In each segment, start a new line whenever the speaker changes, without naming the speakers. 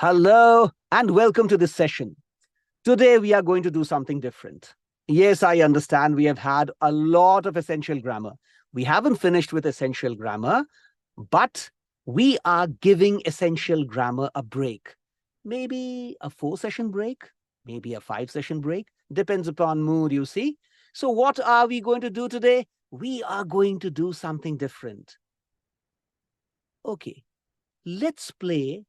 Hello and welcome to this session. Today we are going to do something different. Yes, I understand we have had a lot of essential grammar. We haven't finished with essential grammar, but we are giving essential grammar a break. Maybe a 4-session break, maybe a 5-session break, depends upon mood, you see. So what are we going to do today? We are going to do something different. Okay, let's play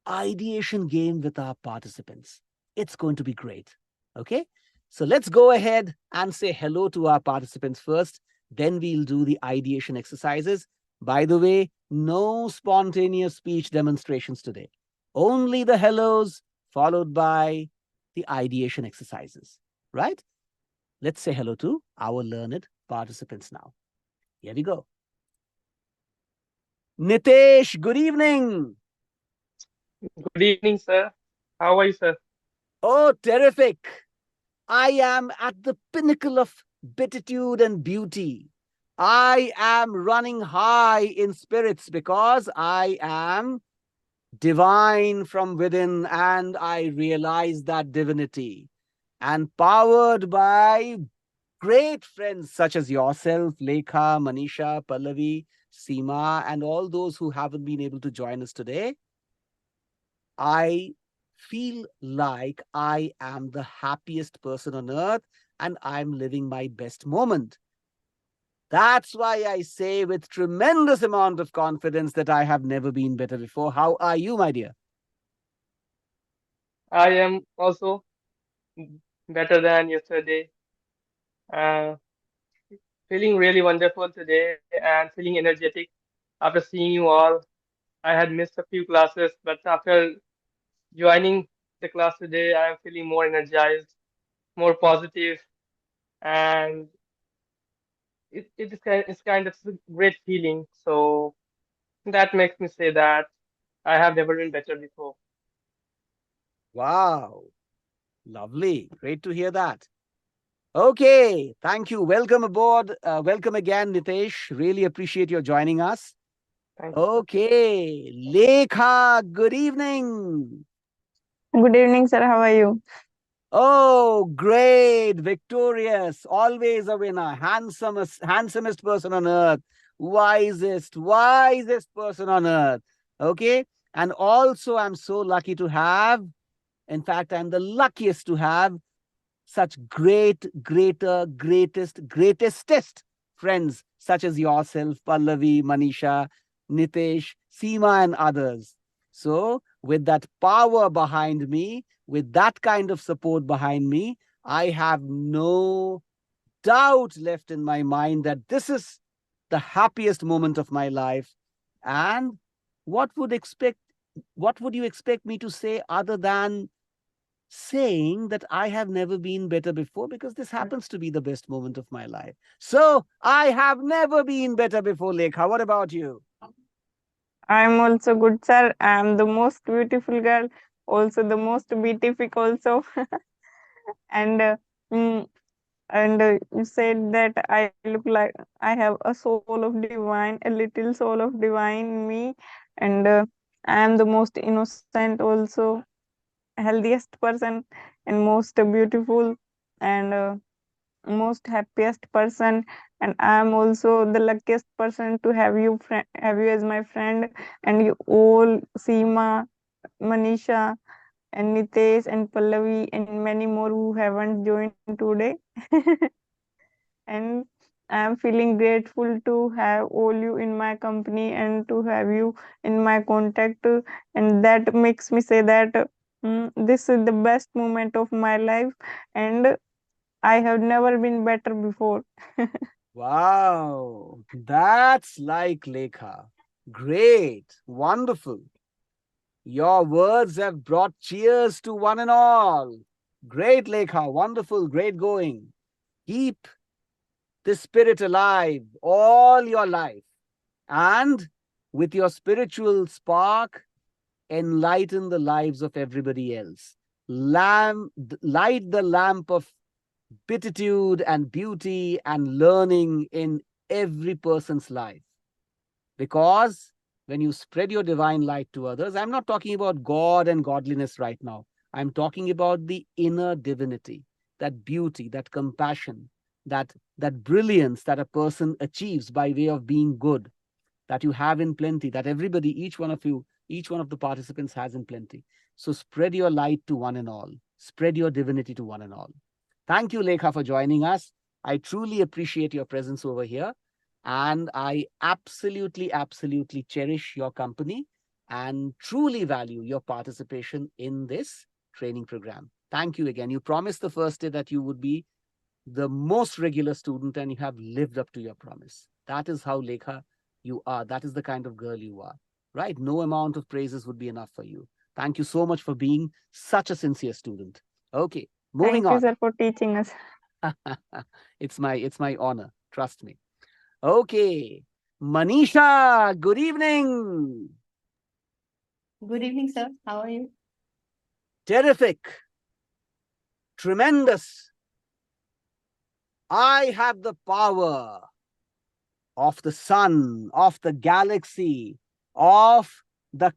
ideation game with our participants. It's going to be great. Okay, so let's go ahead and say hello to our participants first. Then we'll do the ideation exercises. By the way, no spontaneous speech demonstrations today. Only the hellos followed by the ideation exercises, right? Let's say hello to our learned participants now. Here we go. Nitesh, good evening.
Good evening, sir. How are you, sir?
Oh, terrific. I am at the pinnacle of beatitude and beauty. I am running high in spirits because I am divine from within and I realize that divinity. And powered by great friends such as yourself, Lekha, Manisha, Pallavi, Seema, and all those who haven't been able to join us today, I feel like I am the happiest person on earth and I'm living my best moment. That's why I say with tremendous amount of confidence that I have never been better before. How are you, my dear?
I am also better than yesterday. Uh, Feeling really wonderful today and feeling energetic after seeing you all. I had missed a few classes, but after joining the class today, I am feeling more energized, more positive, and it's kind of a great feeling. So that makes me say that I have never been better before.
Wow, lovely. Great to hear that. Okay, thank you. Welcome aboard. Welcome again, Nitesh. Really appreciate your joining us.
Thank you, sir.
Okay, Lekha, good evening.
Good evening, sir. How are you?
Oh, great, victorious, always a winner, handsomest person on earth, wisest person on earth. Okay. And also, I'm so lucky to have, in fact, I'm the luckiest to have such greatestest friends such as yourself, Pallavi, Manisha, Nitesh, Seema, and others. So, with that power behind me, with that kind of support behind me, I have no doubt left in my mind that this is the happiest moment of my life. And what would expect what would you expect me to say other than saying that I have never been better before because this happens to be the best moment of my life. So I have never been better before, Lekha. What about you?
I'm also good, sir. I'm the most beautiful girl, also the most beatific, also. and mm, you said that I look like I have a soul of divine, a little soul of divine in me, and I am the most innocent, also healthiest person, and most beautiful, and most happiest person, and I am also the luckiest person to have you as my friend, and you all Seema, Manisha, and Nitesh and Pallavi and many more who haven't joined today. And I am feeling grateful to have all you in my company and to have you in my contact, and that makes me say that this is the best moment of my life, and I have never been better before.
Wow, that's like Lekha. Great, wonderful. Your words have brought cheers to one and all. Great, Lekha, wonderful, great going. Keep the spirit alive all your life. And with your spiritual spark, enlighten the lives of everybody else. Light the lamp of beatitude and beauty and learning in every person's life. Because when you spread your divine light to others, I'm not talking about God and godliness right now. I'm talking about the inner divinity, that beauty, that compassion, that brilliance that a person achieves by way of being good, that you have in plenty, that everybody, each one of you, each one of the participants has in plenty. So spread your light to one and all. Spread your divinity to one and all. Thank you, Lekha, for joining us. I truly appreciate your presence over here. And I absolutely, absolutely cherish your company and truly value your participation in this training program. Thank you again. You promised the first day that you would be the most regular student, and you have lived up to your promise. That is how, Lekha, you are. That is the kind of girl you are, right? No amount of praises would be enough for you. Thank you so much for being such a sincere student. Okay, moving
Thank you,
on.
sir, for teaching us.
It's my honor. Trust me. Okay, Manisha, good evening.
Good evening, sir. How are you?
Terrific. Tremendous. I have the power of the sun, of the galaxy, of the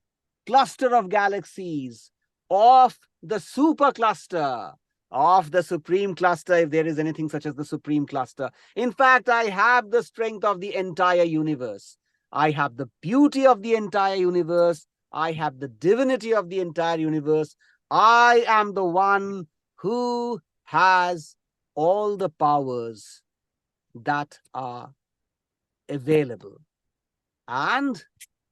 cluster of galaxies, of the supercluster, of the supreme cluster, if there is anything such as the supreme cluster. In fact, I have the strength of the entire universe. I have the beauty of the entire universe. I have the divinity of the entire universe. I am the one who has all the powers that are available. And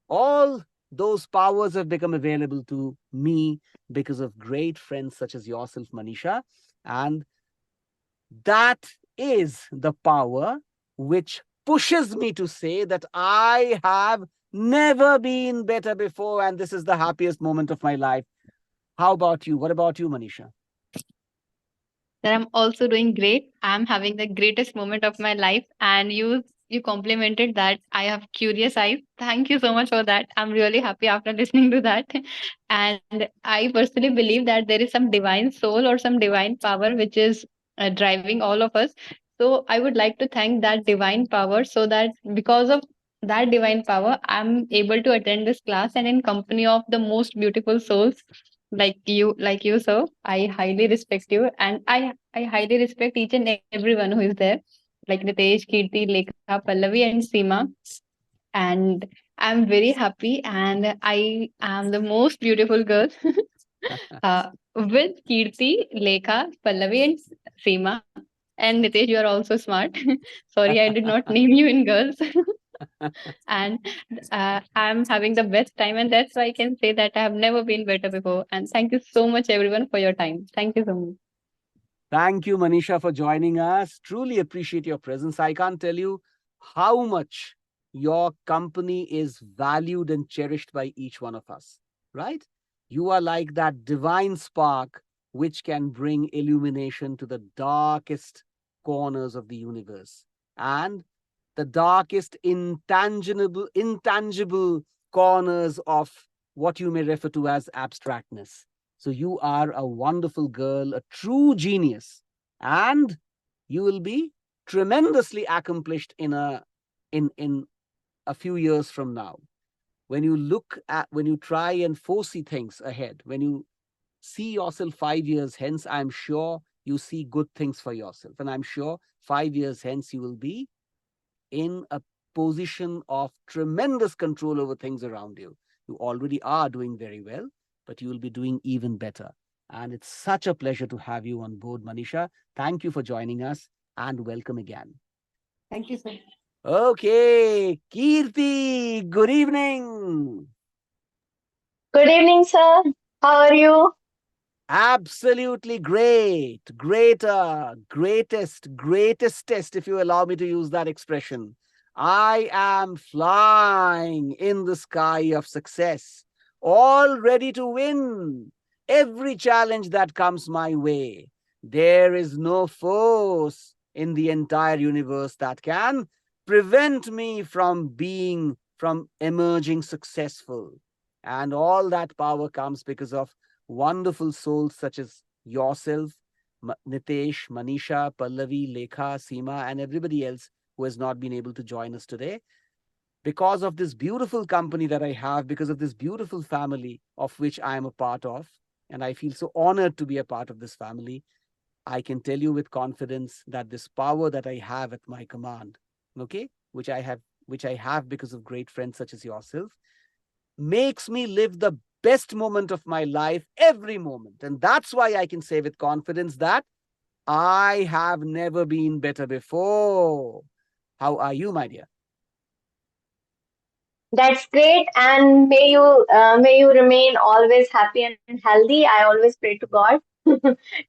all those powers have become available to me because of great friends such as yourself, Manisha. And that is the power which pushes me to say that I have never been better before, and this is the happiest moment of my life. How about you? What about you, Manisha?
Sir, I'm also doing great. I'm having the greatest moment of my life, and you complimented that I have curious eyes. Thank you so much for that. I'm really happy after listening to that. And I personally believe that there is some divine soul or some divine power which is driving all of us. So I would like to thank that divine power, so that because of that divine power, I'm able to attend this class and in company of the most beautiful souls like you, sir. I highly respect you, and I highly respect each and everyone who is there, like Ritesh, Kirti, Lekha, Pallavi, and Seema. And I'm very happy, and I am the most beautiful girl with Kirti, Lekha, Pallavi, and Seema. And Nitesh, you are also smart. Sorry, I did not name you in girls. And I'm having the best time, and that's why I can say that I have never been better before. And thank you so much, everyone, for your time. Thank you so much.
Thank you, Manisha, for joining us. Truly appreciate your presence. I can't tell you how much your company is valued and cherished by each one of us, right? You are like that divine spark which can bring illumination to the darkest corners of the universe and the darkest intangible corners of what you may refer to as abstractness. So you are a wonderful girl, a true genius, and you will be tremendously accomplished in a few years from now. When you try and foresee things ahead, when you see yourself 5 years hence, I'm sure you see good things for yourself. And I'm sure 5 years hence you will be in a position of tremendous control over things around you. You already are doing very well, but you will be doing even better. And it's such a pleasure to have you on board, Manisha. Thank you for joining us and welcome again.
Thank you, sir.
Okay, Kirti, good evening.
Good evening, sir. How are you?
Absolutely great, greater, greatest test, if you allow me to use that expression. I am flying in the sky of success, all ready to win every challenge that comes my way. There is no force in the entire universe that can prevent me from emerging successful. And all that power comes because of wonderful souls such as yourself, Nitesh, Manisha, Pallavi, Lekha, Seema, and everybody else who has not been able to join us today. because of this beautiful company that I have, because of this beautiful family of which I am a part of. And I feel so honored to be a part of this family. I can tell you with confidence that this power that I have at my command, okay, which I have because of great friends such as yourself, makes me live the best moment of my life every moment. And that's why I can say with confidence that I have never been better before. How are you, my dear?
That's great, and may you remain always happy and healthy. I always pray to God,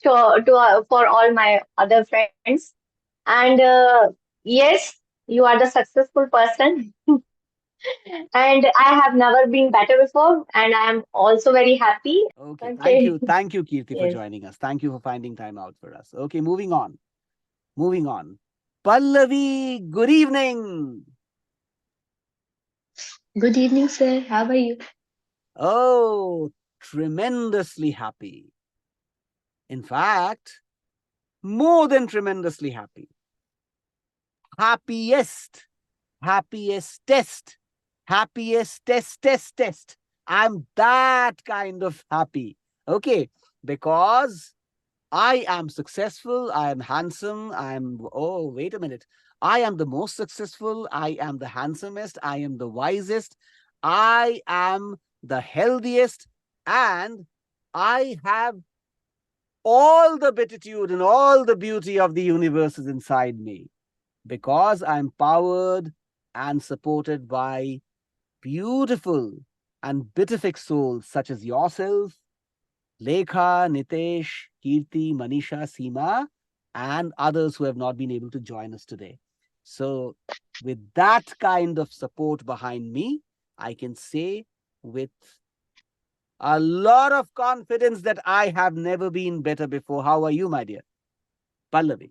for all my other friends. And yes, you are the successful person, and I have never been better before, and I am also very happy.
Okay, thank
Okay.
you. Thank you, Kirti, for
Yes.
joining us. Thank you for finding time out for us. Okay, moving on. Moving on. Pallavi, good evening.
Good evening, sir. How are you?
Oh, tremendously happy. In fact, more than tremendously happy. Happiest, happiest test. I'm that kind of happy. Okay, because I am successful, I am handsome, oh, wait a minute. I am the most successful, I am the handsomest, I am the wisest, I am the healthiest, and I have all the beatitude and all the beauty of the universe is inside me because I'm powered and supported by beautiful and beatific souls such as yourself, Lekha, Nitesh, Kirti, Manisha, Seema, and others who have not been able to join us today. So, with that kind of support behind me, I can say with a lot of confidence that I have never been better before. How are you, my dear? Pallavi.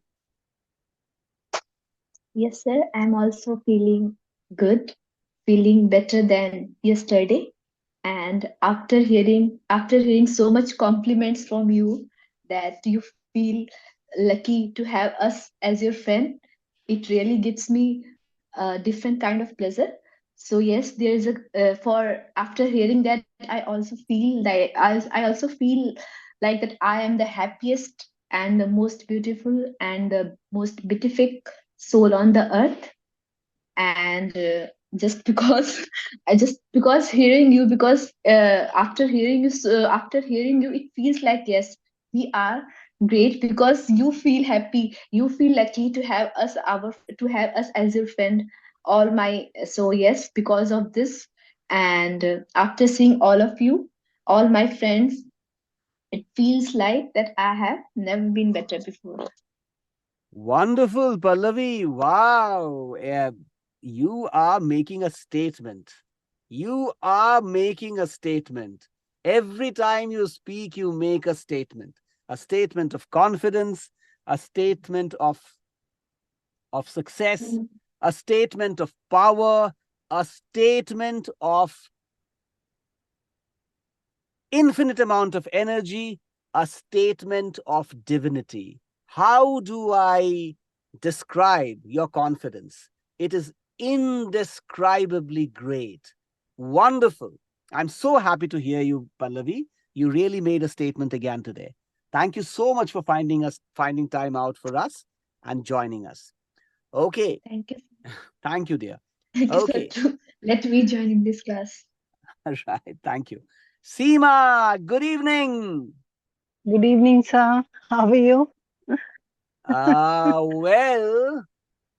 Yes, sir. I'm also feeling good, feeling better than yesterday. And after hearing so much compliments from you that you feel lucky to have us as your friend, it really gives me a different kind of pleasure. So yes, there is a for after hearing that, I also feel like I also feel like that I am the happiest and the most beautiful and the most beatific soul on the earth. And just because I just because hearing you, because after hearing you, it feels like yes, we are great because you feel happy, you feel lucky to have us as your friend. All my So yes, because of this, and after seeing all of you, all my friends, it feels like that I have never been better before.
Wonderful, Pallavi. Wow. You are making a statement. You are making a statement. Every time you speak, you make a statement of confidence, a statement of success, a statement of power, a statement of infinite amount of energy, a statement of divinity. How do I describe your confidence? It is indescribably great. Wonderful. I'm so happy to hear you, Pallavi. You really made a statement again today. Thank you so much for finding time out for us and joining us. Okay.
Thank you.
Thank you, dear.
Thank you, sir,
Okay.
to let me join in this class.
Right. Thank you. Seema, good evening.
Good evening, sir. How are you?
Well,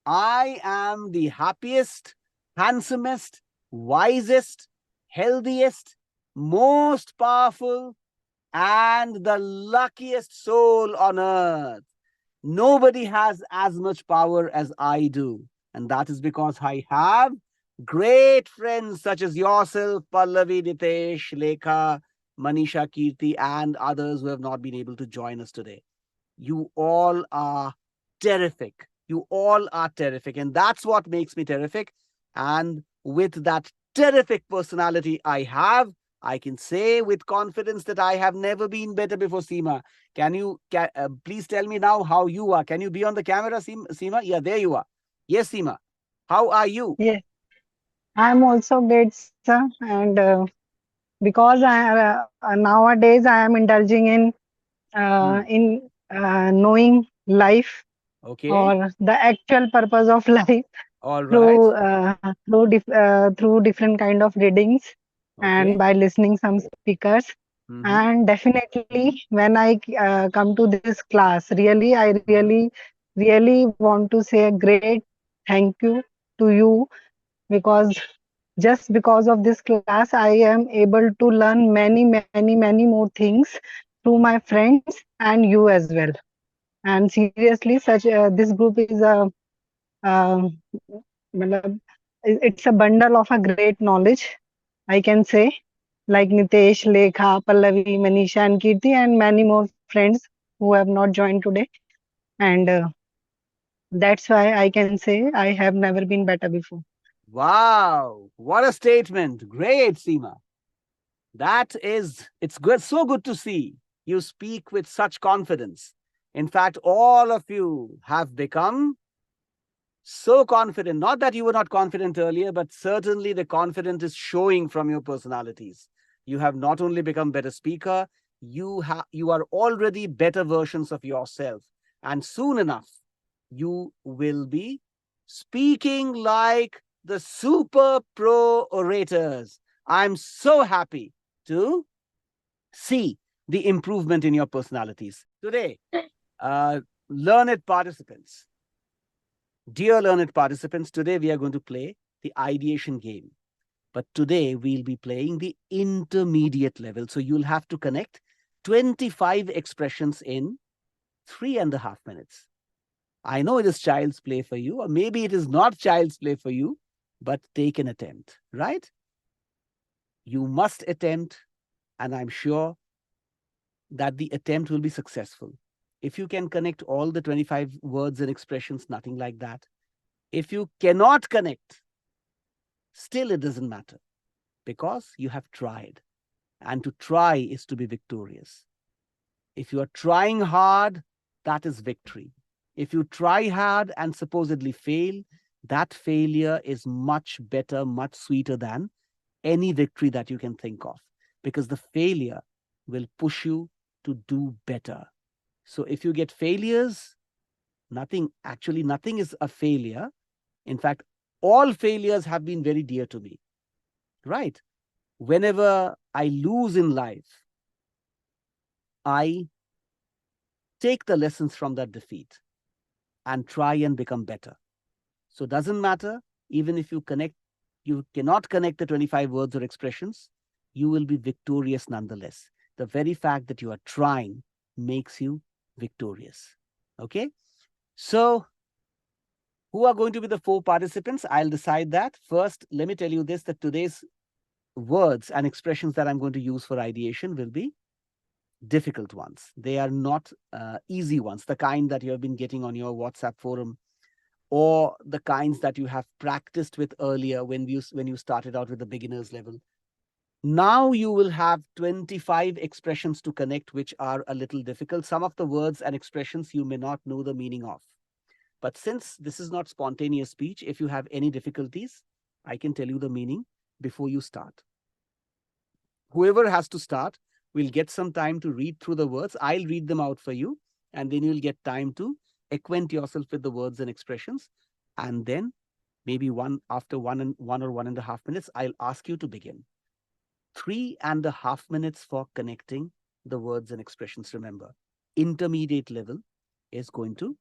I am the happiest, handsomest, wisest, healthiest, most powerful, and the luckiest soul on earth. Nobody has as much power as I do. And that is because I have great friends such as yourself, Pallavi, Nitesh, Lekha, Manisha, Kirti, and others who have not been able to join us today. You all are terrific. You all are terrific. And that's what makes me terrific. And with that terrific personality I have, I can say with confidence that I have never been better before, Seema. Please tell me now how you are? Can you be on the camera, Seema? Yeah, there you are. Yes, Seema. How are you?
Yes. I'm also great, sir. And because nowadays I am indulging in knowing life
Okay.
or the actual purpose of life
All right.
through different kind of readings and
Okay.
by listening some speakers.
Mm-hmm.
And definitely when I come to this class,
Mm-hmm.
really want to say a great thank you to you, because just because of this class I am able to learn many more things through my friends and you as well. And seriously, such this group is a matlab, it's a bundle of a great knowledge, I can say, like Nitesh, Lekha, Pallavi, Manisha, and Kirti, and many more friends who have not joined today. And that's why I can say I have never been better before.
Wow. What a statement. Great, Seema. It's good, so good to see you speak with such confidence. In fact, all of you have become so confident. Not that you were not confident earlier, but certainly the confidence is showing from your personalities. You have not only become better speaker, you are already better versions of yourself. And soon enough, you will be speaking like the super pro orators. I'm so happy to see the improvement in your personalities. Today, uh, learned participants, dear learned participants, today we are going to play the ideation game. But today we'll be playing the intermediate level. So you'll have to connect 25 expressions in 3.5 minutes. I know it is child's play for you, or maybe it is not child's play for you, but take an attempt, right? You must attempt, and I'm sure that the attempt will be successful. If you can connect all the 25 words and expressions, nothing like that. If you cannot connect, still it doesn't matter because you have tried. And to try is to be victorious. If you are trying hard, that is victory. If you try hard and supposedly fail, that failure is much better, much sweeter than any victory that you can think of, because the failure will push you to do better. So if you get failures, nothing is a failure. In fact, all failures have been very dear to me, right? Whenever I lose in life, I take the lessons from that defeat and try and become better. So doesn't matter, even if you cannot connect the 25 words or expressions, you will be victorious nonetheless. The very fact that you are trying makes you victorious. Okay? So who are going to be the 4 participants? I'll decide that. First, let me tell you this, that today's words and expressions that I'm going to use for ideation will be difficult ones. They are not easy ones, the kind that you have been getting on your WhatsApp forum, or the kinds that you have practiced with earlier when you started out with the beginners level. Now you will have 25 expressions to connect, which are a little difficult. Some of the words and expressions you may not know the meaning of. But since this is not spontaneous speech, if you have any difficulties, I can tell you the meaning before you start. Whoever has to start will get some time to read through the words. I'll read them out for you, and then you'll get time to acquaint yourself with the words and expressions. And then maybe after 1 or 1.5 minutes, I'll ask you to begin. 3.5 minutes for connecting the words and expressions. Remember, intermediate level is going to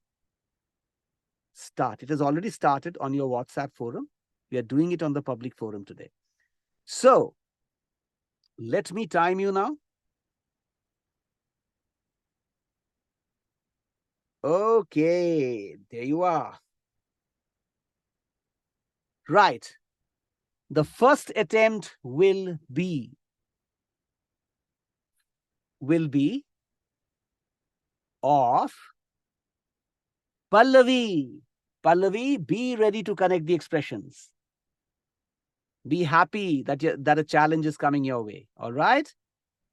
start. It has already started on your WhatsApp forum. We are doing it on the public forum today. So let me time you now. Okay, there you are. Right. The first attempt will be of Pallavi. Pallavi, be ready to connect the expressions. Be happy that a challenge is coming your way. All right?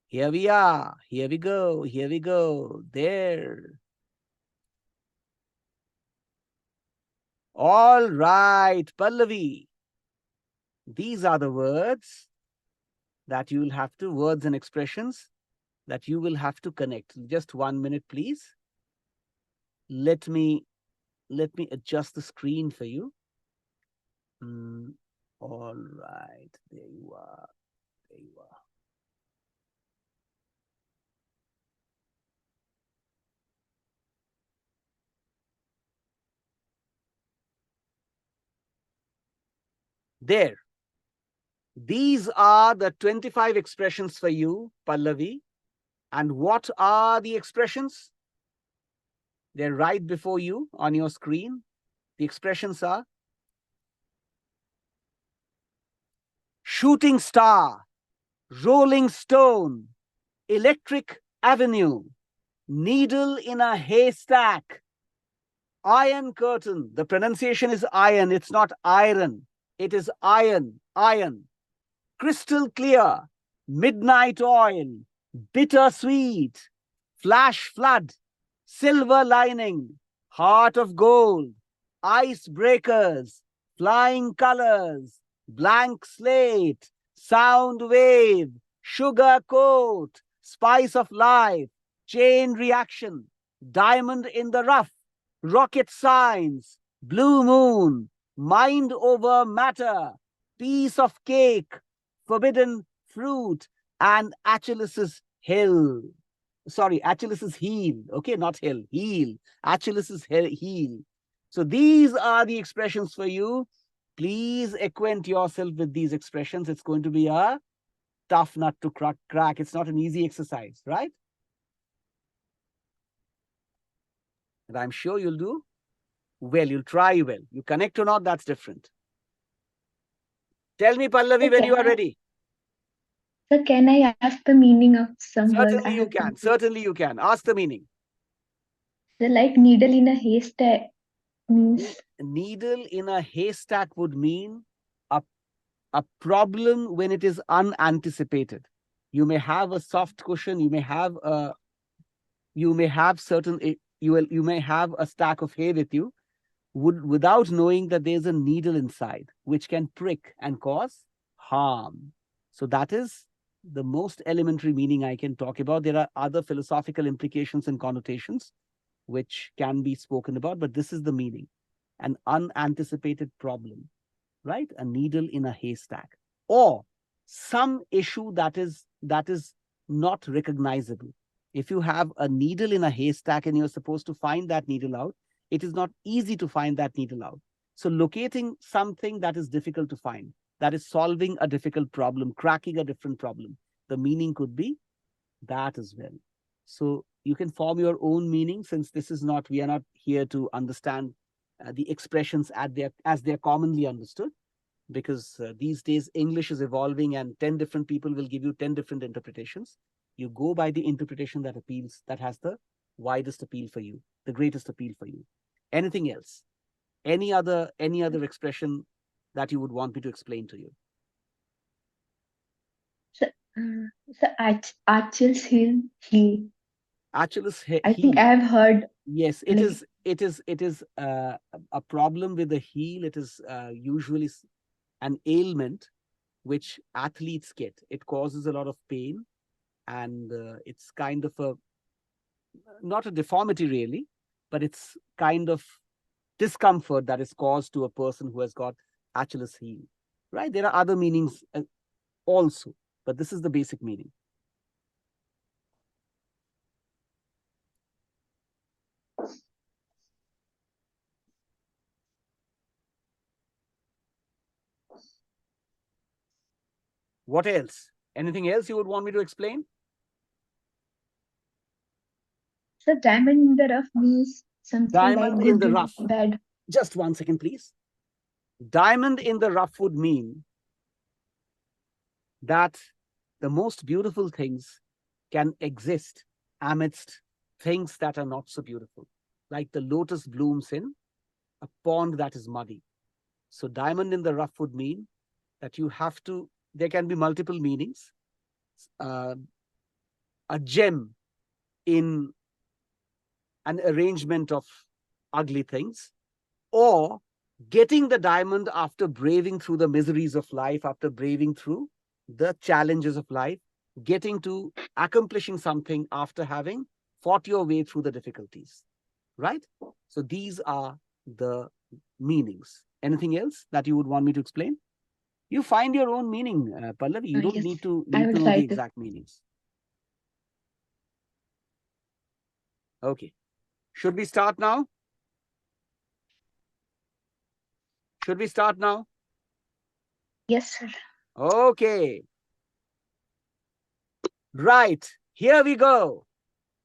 Here we are. Here we go. Here we go. There. All right, Pallavi. These are the words that you will have to, words and expressions that you will have to connect. Just 1 minute, please. Let me adjust the screen for you. All right, there you are. There you are. There. These are the 25 expressions for you, Pallavi. And what are the expressions? They're right before you on your screen. The expressions are shooting star, rolling stone, electric avenue, needle in a haystack, iron curtain. The pronunciation is iron. It's not iron. It is iron, iron. Crystal clear, midnight oil, bittersweet, flash flood, silver lining, heart of gold, icebreakers, flying colors, blank slate, sound wave, sugar coat, spice of life, chain reaction, diamond in the rough, rocket science, blue moon, mind over matter, piece of cake, forbidden fruit, and Achilles' hill. Sorry, Achilles' heel. Okay, not hill, heel. Achilles' heel. So these are the expressions for you. Please acquaint yourself with these expressions. It's going to be a tough nut to crack. It's not an easy exercise, right? And I'm sure you'll do well. You'll try well. You connect or not, that's different. Tell me, Pallavi, when you are ready.
Sir, can I ask the meaning of some word?
Certainly you can. Certainly you can. Ask the meaning.
The like needle in a haystack means.
Needle in a haystack would mean a problem when it is unanticipated. You may have a soft cushion. You may have a stack of hay with you, without knowing that there's a needle inside, which can prick and cause harm. So that is the most elementary meaning I can talk about. There are other philosophical implications and connotations which can be spoken about, but this is the meaning. An unanticipated problem, right? A needle in a haystack, or some issue that is not recognizable. If you have a needle in a haystack and you're supposed to find that needle out, it is not easy to find that needle out. So locating something that is difficult to find, that is solving a difficult problem, cracking a different problem, the meaning could be that as well. So you can form your own meaning, since we are not here to understand the expressions as they're commonly understood, because these days English is evolving and 10 different people will give you 10 different interpretations. You go by the interpretation that has the widest appeal for you, the greatest appeal for you. Anything else? Any other expression that you would want me to explain to you?
Achilles heel.
Achilles heel.
I think I have heard.
Yes, it is a problem with the heel. It is usually an ailment which athletes get. It causes a lot of pain, and it's kind of not a deformity really, but it's kind of discomfort that is caused to a person who has got Achilles heel, right? There are other meanings also, but this is the basic meaning. What else? Anything else you would want me to explain?
So diamond in the rough means something
Diamond
like
in
good
the
and
rough.
bad.
Just 1 second, please. Diamond in the rough would mean that the most beautiful things can exist amidst things that are not so beautiful, like the lotus blooms in a pond that is muddy. So diamond in the rough would mean that there can be multiple meanings. A gem in an arrangement of ugly things, or getting the diamond after braving through the miseries of life, after braving through the challenges of life, getting to accomplishing something after having fought your way through the difficulties, right? So these are the meanings. Anything else that you would want me to explain? You find your own meaning, Pallavi. You don't
Yes,
need to
I will
know the
try to.
exact meanings. Okay. Should we start now? Should we start now?
Yes, sir.
Okay. Right. Here we go.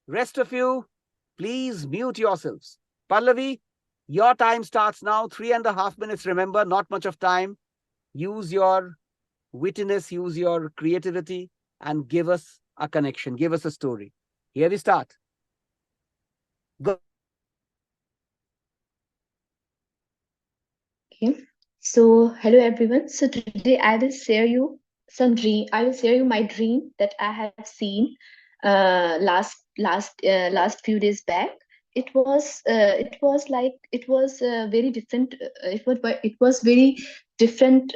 Rest of you, please mute yourselves. Pallavi, your time starts now. 3.5 minutes. Remember, not much of time. Use your wittiness, use your creativity, and give us a connection. Give us a story. Here we start. Go.
Okay. So, hello everyone. So today I will share you some dream. I will share you my dream that I have seen last few days back. It was very different. It was very different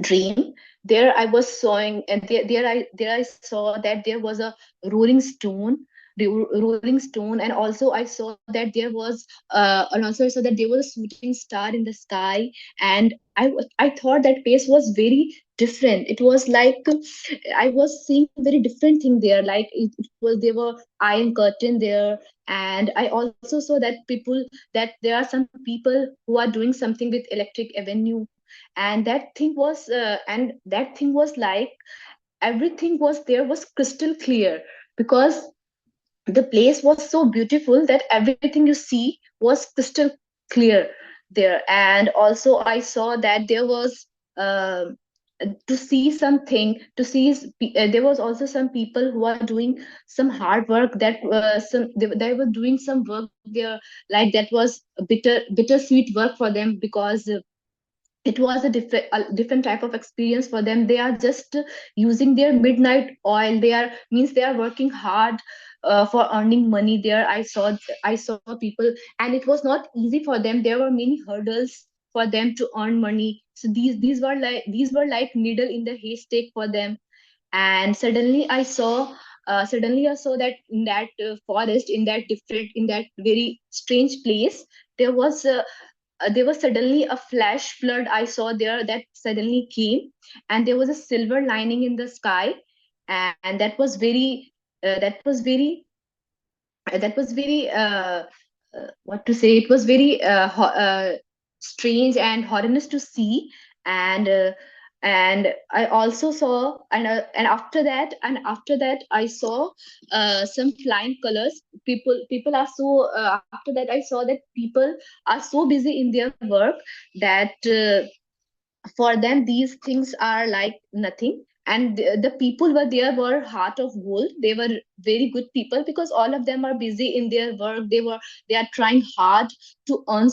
dream. There I was sawing, and there I saw that there was a rolling stone, rolling stone, and also I saw that there was and also I saw that there was a shooting star in the sky. And I thought that place was very different. It was like I was seeing a very different thing there. Like it was, there were iron curtain there. And I also saw that there are some people who are doing something with electric avenue. And that thing was like everything was there was crystal clear, because the place was so beautiful that everything you see was crystal clear there. And also I saw that there was um to see something to see s- pe- there was also some people who are doing some hard work, that they were doing some work there, like that was bittersweet work for them, because it was a different type of experience for them. They are just using their midnight oil. They are working hard for earning money there. I saw people, and it was not easy for them. There were many hurdles for them to earn money. So these were like needle in the haystack for them. And suddenly I saw that in that forest, in that very strange place, there was there was suddenly a flash flood I saw there, that suddenly came. And there was a silver lining in the sky. And that was very what to say, it was very strange and horrendous to see. And uh, and I also saw, and after that I saw some flying colors. People are so After that I saw that people are so busy in their work that for them these things are like nothing. And the people were there were heart of gold. They were very good people, because all of them are busy in their work. They are trying hard to earn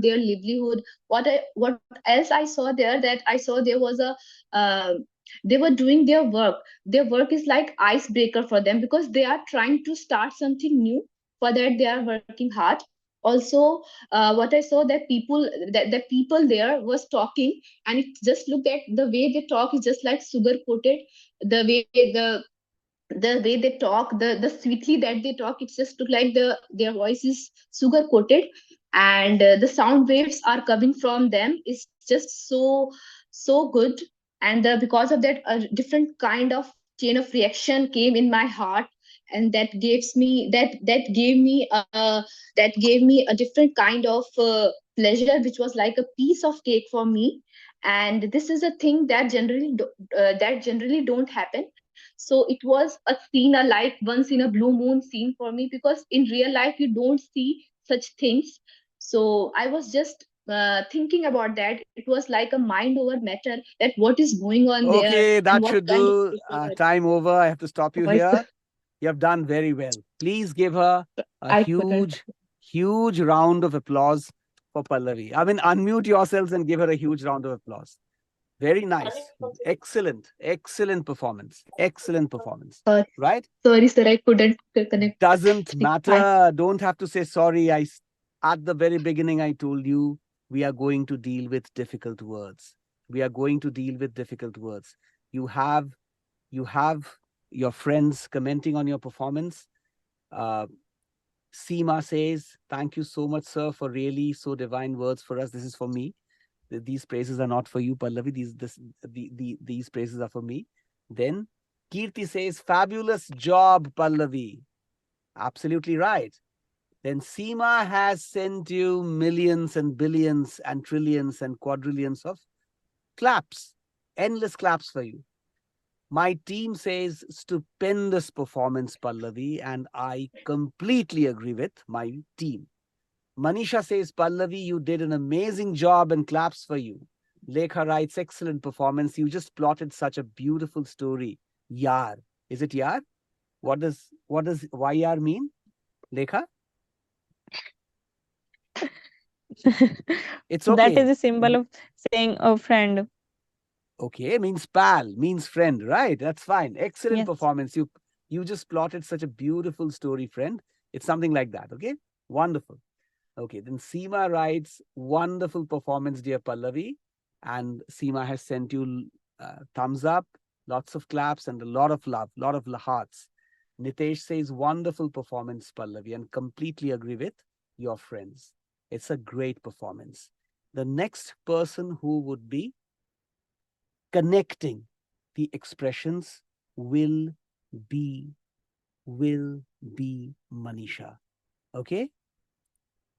their livelihood. What else I saw there, that I saw there was a uh, they were doing their work. Their work is like icebreaker for them, because they are trying to start something new. For that they are working hard. Also, what I saw, that people there was talking, and it just looked at the way they talk is just like sugar coated. The way the way they talk, the sweetly that they talk, it just look like their voice is sugar coated. And the sound waves are coming from them is just so good. And because of that, a different kind of chain of reaction came in my heart. And that gave me a different kind of pleasure, which was like a piece of cake for me. And this is a thing that generally don't happen. So it was a scene, a like once in a blue moon scene for me, because in real life you don't see such things. So I was just thinking about that. It was like a mind over matter, that what is going on there,
Okay,
and
that
what
should
kind of
do.
people
Time over. I have to stop you
voice.
here. You have done very well. Please give her a
I couldn't.
huge round of applause for Pallavi. I mean, unmute yourselves and give her a huge round of applause. Very nice. Excellent performance. Excellent performance.
Sorry,
Right?
sorry, sir, I couldn't connect.
Doesn't
I
matter. Don't have to say sorry. At the very beginning, I told you we are going to deal with difficult words. We are going to deal with difficult words. You have you have your friends commenting on your performance. Uh, Seema says, "Thank you so much, sir, for really so divine words for us." This is for me. These praises are not for you, Pallavi. These praises are for me. Then Kirti says, "Fabulous job, Pallavi." Absolutely right. Then Seema has sent you millions and billions and trillions and quadrillions of claps, endless claps for you. My team says stupendous performance, Pallavi, and I completely agree with my team. Manisha says, Pallavi, you did an amazing job and claps for you. Lekha writes, excellent performance. You just plotted such a beautiful story. Yar. Is it yar? What does YR mean? Lekha? It's
That is
okay.
a symbol of saying a friend.
Okay, means pal, means friend, right? That's fine. Excellent
Yes.
performance. You just plotted such a beautiful story, friend. It's something like that. Okay, wonderful. Okay, then Seema writes, wonderful performance, dear Pallavi. And Seema has sent you thumbs up, lots of claps, and a lot of love, lot of hearts. Nitesh says, wonderful performance, Pallavi, and completely agree with your friends. It's a great performance. The next person who would be connecting the expressions will be will be Manisha. Okay?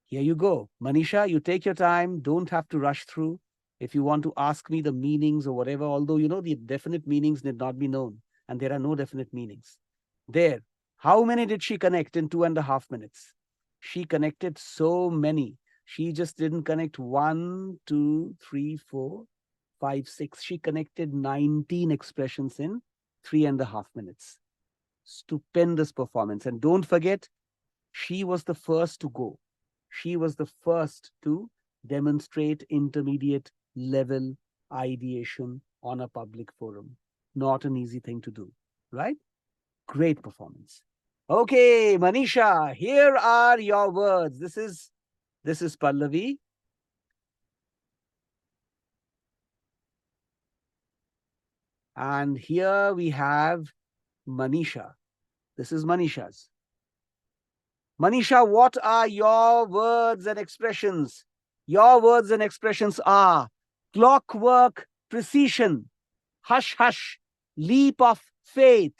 Here you go. Manisha, you take your time. Don't have to rush through. If you want to ask me the meanings or whatever, although you know the definite meanings need not be known, and there are no definite meanings. There. How many did she connect in 2.5 minutes? She connected so many. She just didn't connect one, two, three, four, five, six. She connected 19 expressions in 3.5 minutes. Stupendous performance. And don't forget, she was the first to go. She was the first to demonstrate intermediate level ideation on a public forum. Not an easy thing to do, right? Great performance. Okay, Manisha, here are your words. This is Pallavi. And here we have Manisha. This is Manisha's. Manisha, what are your words and expressions? Your words and expressions are clockwork precision, hush hush, leap of faith,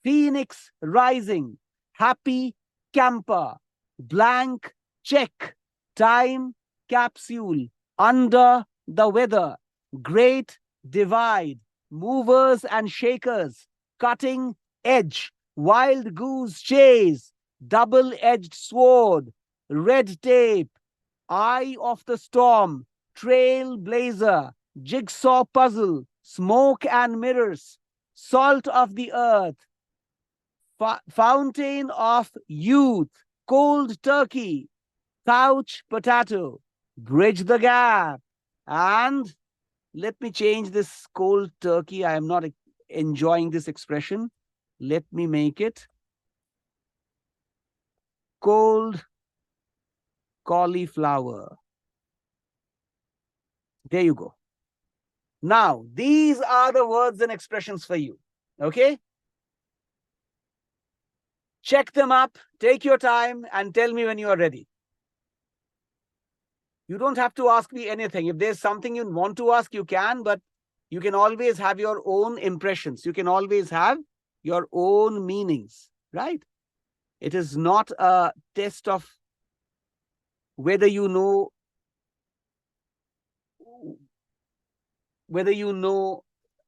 phoenix rising, happy camper, blank check, time capsule, under the weather, great divide, movers and shakers, cutting edge, wild goose chase, double-edged sword, red tape, eye of the storm, trailblazer, jigsaw puzzle, smoke and mirrors, salt of the earth, fountain of youth, cold turkey, couch potato, bridge the gap. And let me change this cold turkey. I am not enjoying this expression. Let me make it cold cauliflower. There you go. Now, these are the words and expressions for you. Okay? Check them up, take your time, and tell me when you are ready. You don't have to ask me anything. If there's something you want to ask, you can, but you can always have your own impressions. You can always have your own meanings, right? It is not a test of whether you know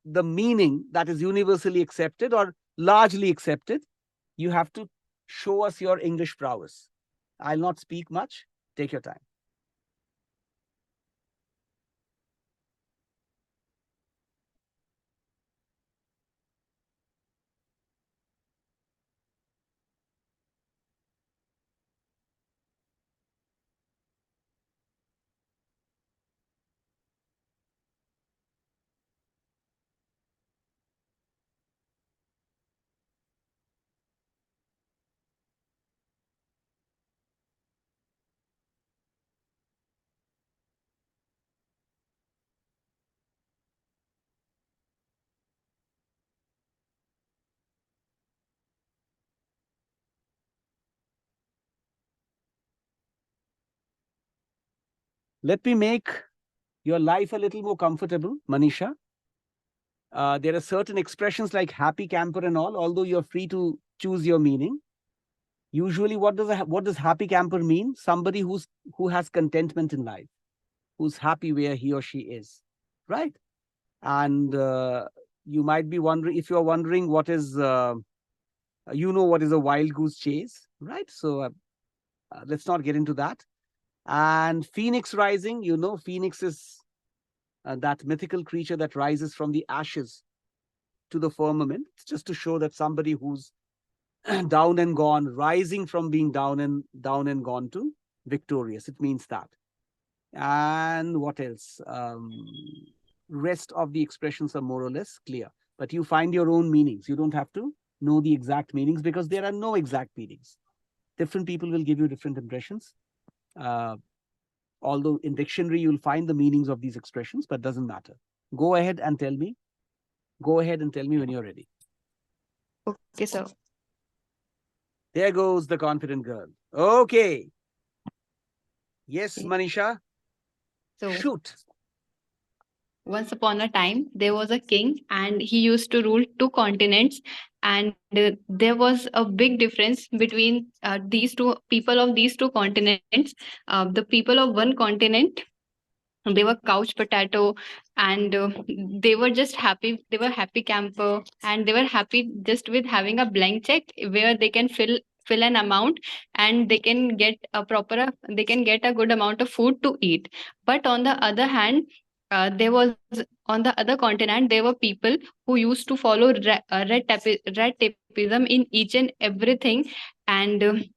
the meaning that is universally accepted or largely accepted. You have to show us your English prowess. I'll not speak much. Take your time. Let me make your life a little more comfortable, Manisha. There are certain expressions like happy camper and all, although you're free to choose your meaning. Usually, what does happy camper mean? Somebody who has contentment in life, who's happy where he or she is, right? And you might be wondering, if you're wondering what is, what is a wild goose chase, right? So let's not get into that. And phoenix rising, phoenix is that mythical creature that rises from the ashes to the firmament. It's just to show that somebody who's down and gone, rising from being down and gone to victorious. It means that. And what else? Rest of the expressions are more or less clear, but you find your own meanings. You don't have to know the exact meanings because there are no exact meanings. Different people will give you different impressions. Although in dictionary you'll find the meanings of these expressions, but doesn't matter. Go ahead and tell me. Go ahead and tell me when you're ready.
Okay, sir.
There goes the confident girl. Okay. Yes,
Okay.
Manisha.
So
Shoot.
once upon a time, there was a king, and he used to rule two continents. And there was a big difference between these two people of these two continents. The people of one continent, they were couch potato, and they were just happy. They were happy camper, and they were happy just with having a blank check where they can fill an amount, and they can get a good amount of food to eat. But on the other hand, there was on the other continent, there were people who used to follow red tapeism in each and everything. And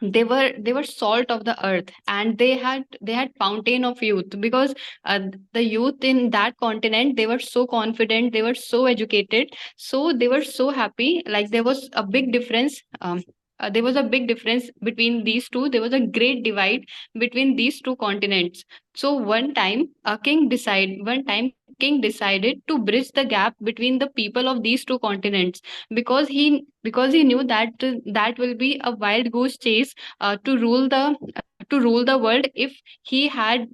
they were salt of the earth, and they had fountain of youth, because the youth in that continent, they were so confident, they were so educated, so they were so happy. Like, there was a big difference. There was a big difference between these two. There was a great divide between these two continents. So one time king decided to bridge the gap between the people of these two continents, because he knew that that will be a wild goose chase to rule the world, if he had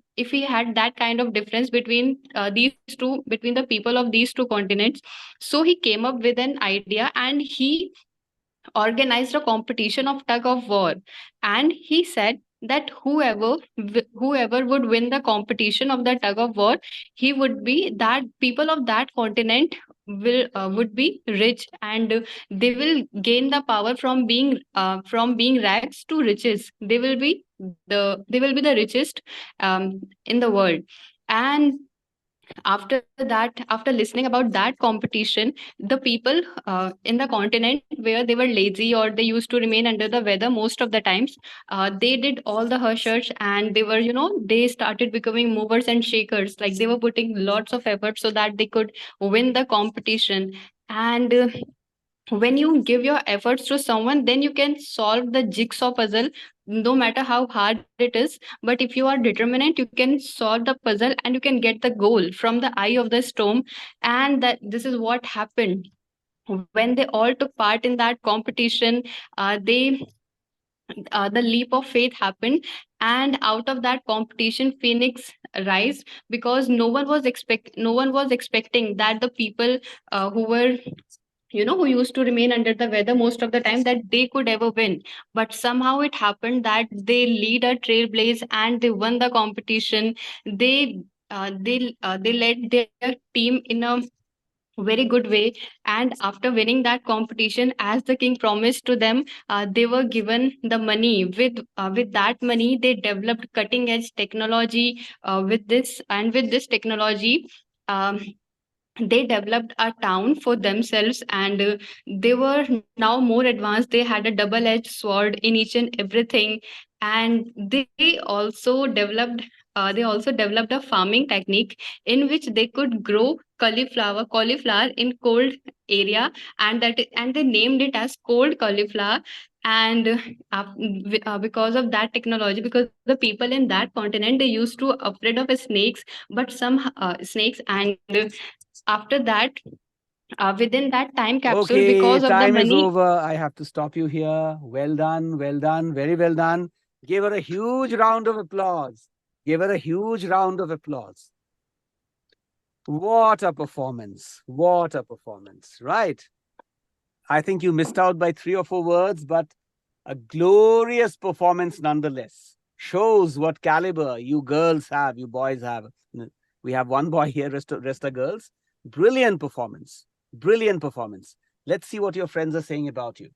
that kind of difference between the people of these two continents. So he came up with an idea, and he organized a competition of tug of war. And he said that whoever would win the competition of the tug of war, he would be that people of that continent would be rich, and they will gain the power from being rags to riches. They will be the richest in the world. And after listening about that competition, the people in the continent where they were lazy, or they used to remain under the weather most of the times, they did all the research, and they started becoming movers and shakers. Like, they were putting lots of effort so that they could win the competition. And when you give your efforts to someone, then you can solve the jigsaw puzzle, no matter how hard it is. But if you are determined, you can solve the puzzle, and you can get the goal from the eye of the storm. And that this is what happened when they all took part in that competition. They The leap of faith happened, and out of that competition, phoenix rise, because no one was expecting that the people who used to remain under the weather most of the time, that they could ever win. But somehow it happened that they lead a trailblaze, and they won the competition. They led their team in a very good way. And after winning that competition, as the king promised to them, they were given the money. With that money, they developed cutting edge technology. With this technology, um, they developed a town for themselves, and they were now more advanced. They had a double edged sword in each and everything. And they also developed a farming technique in which they could grow cauliflower in cold area, and they named it as cold cauliflower. And because of that technology, because the people in that continent, they used to afraid of snakes, but some snakes. And after that, within that time capsule,
Okay,
because of the
time is
money.
over. I have to stop you here. Well done, very well done. Give her a huge round of applause. Give her a huge round of applause. What a performance. What a performance. Right. I think you missed out by 3 or 4 words, but a glorious performance nonetheless. Shows what caliber you girls have, you boys have. We have one boy here, rest are girls. Brilliant performance. Brilliant performance. Let's see what your friends are saying about you.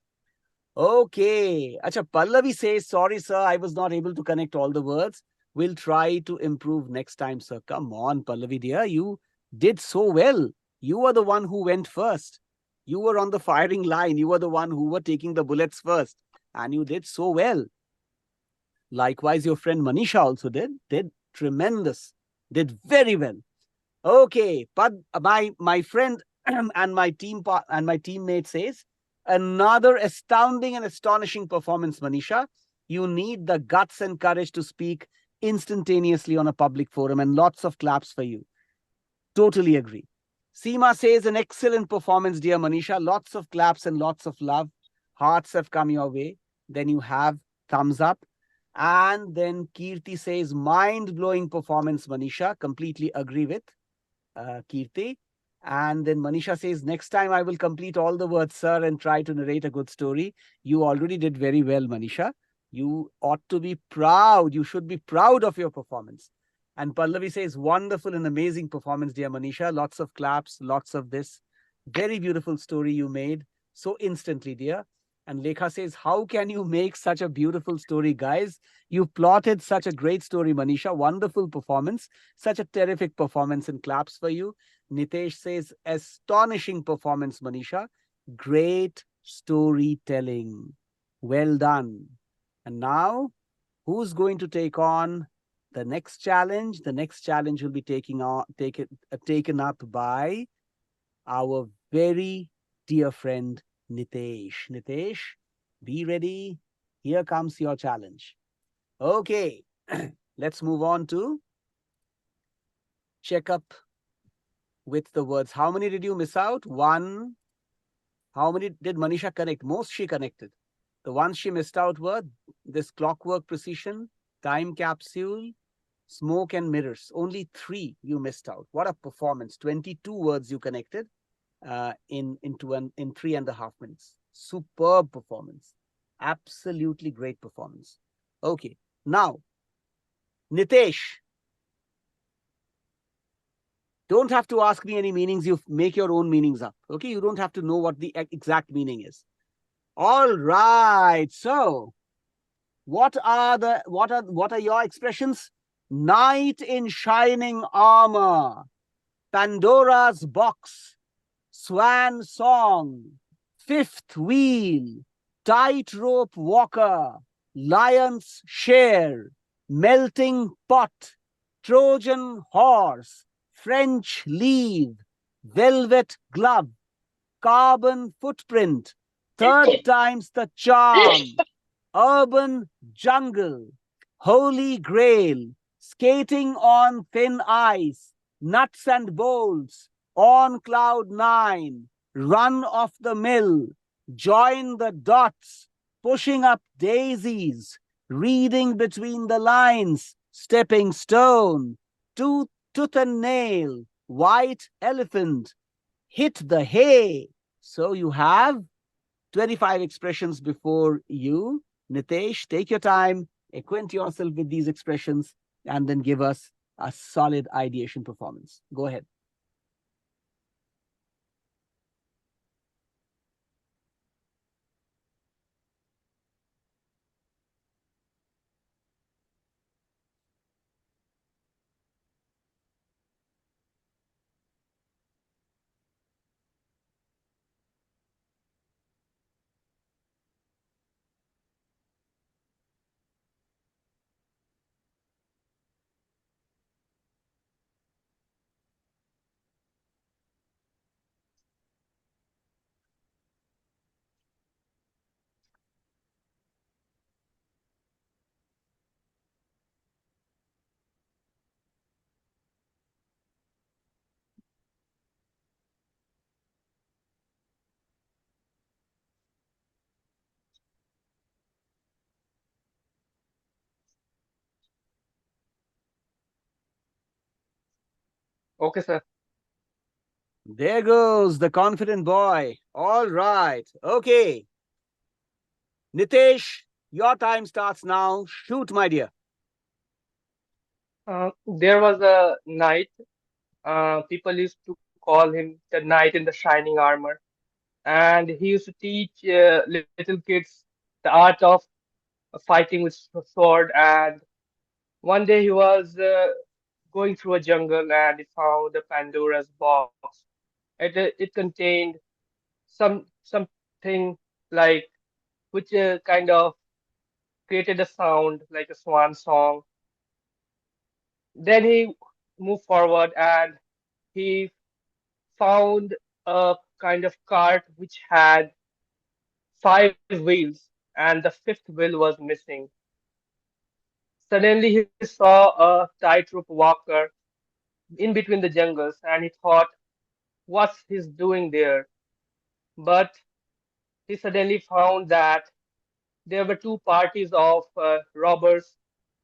Okay. Acha, Pallavi says, sorry, sir, I was not able to connect all the words. We'll try to improve next time, sir. Come on, Pallavi dear. You did so well. You were the one who went first. You were on the firing line. You were the one who were taking the bullets first. And you did so well. Likewise, your friend Manisha also did tremendous, did very well. Okay, but my friend and my teammate says, another astounding and astonishing performance, Manisha. You need the guts and courage to speak instantaneously on a public forum, and lots of claps for you. Totally agree. Seema says, an excellent performance, dear Manisha. Lots of claps and lots of love. Hearts have come your way. Then you have thumbs up. And then Kirti says, mind-blowing performance, Manisha. Completely agree with Kirti. And then Manisha says, next time I will complete all the words, sir, and try to narrate a good story. You already did very well, Manisha. You ought to be proud. You should be proud of your performance. And Pallavi says, wonderful and amazing performance, dear Manisha. Lots of claps, lots of this. Very beautiful story you made so instantly, dear. And Lekha says, how can you make such a beautiful story, guys? You plotted such a great story, Manisha. Wonderful performance. Such a terrific performance, and claps for you. Nitesh says, astonishing performance, Manisha. Great storytelling. Well done. And now, who's going to take on the next challenge? The next challenge will be taken up by our very dear friend Nitesh. Nitesh, be ready. Here comes your challenge. Okay, let's move on to check up with the words. How many did you miss out? One. How many did Manisha connect? Most she connected. The ones she missed out were this clockwork precision, time capsule, smoke and mirrors. Only 3 you missed out. What a performance. 22 words you connected in 3.5 minutes. Superb performance. Absolutely great performance. Okay. Now, Nitesh, don't have to ask me any meanings. You make your own meanings up. Okay. You don't have to know what the exact meaning is. All right. So, what are your expressions? Knight in shining armor, Pandora's box, swan song, fifth wheel, tightrope walker, lion's share, melting pot, Trojan horse, French leaf, velvet glove, carbon footprint, third time's the charm, urban jungle, holy grail, skating on thin ice, nuts and bolts, on cloud nine, run off the mill, join the dots, pushing up daisies, reading between the lines, stepping stone, tooth and nail, white elephant, hit the hay. So you have 25 expressions before you. Nitesh, take your time, acquaint yourself with these expressions, and then give us a solid ideation performance. Go ahead.
Okay, sir.
There goes the confident boy. All right. Okay. Nitesh, your time starts now. Shoot, my dear.
There was a knight. People used to call him the knight in the shining armor, and he used to teach little kids the art of fighting with sword. And one day he was going through a jungle and he found a Pandora's box. It contained something like which kind of created a sound like a swan song. Then he moved forward and he found a kind of cart which had 5 wheels, and the fifth wheel was missing. Suddenly, he saw a tightrope walker in between the jungles, and he thought, what's he's doing there? But he suddenly found that there were two parties of robbers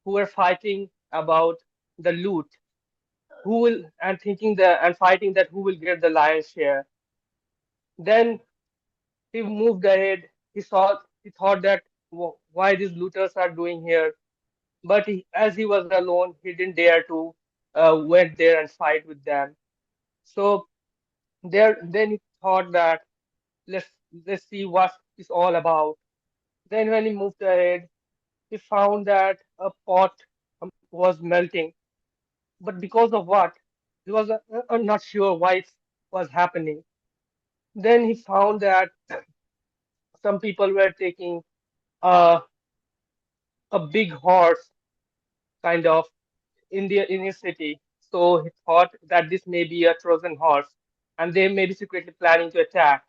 who were fighting about the loot, who will and thinking that and fighting that who will get the lion's share. Then he moved ahead. He thought that why these looters are doing here. But as he was alone, he didn't dare to went there and fight with them. So then he thought that let's let's see what it's all about. Then when he moved ahead, he found that a pot was melting, but because of what? He was not sure why it was happening. Then he found that some people were taking uh, a big horse kind of in his city. So he thought that this may be a Trojan horse, and they may be secretly planning to attack.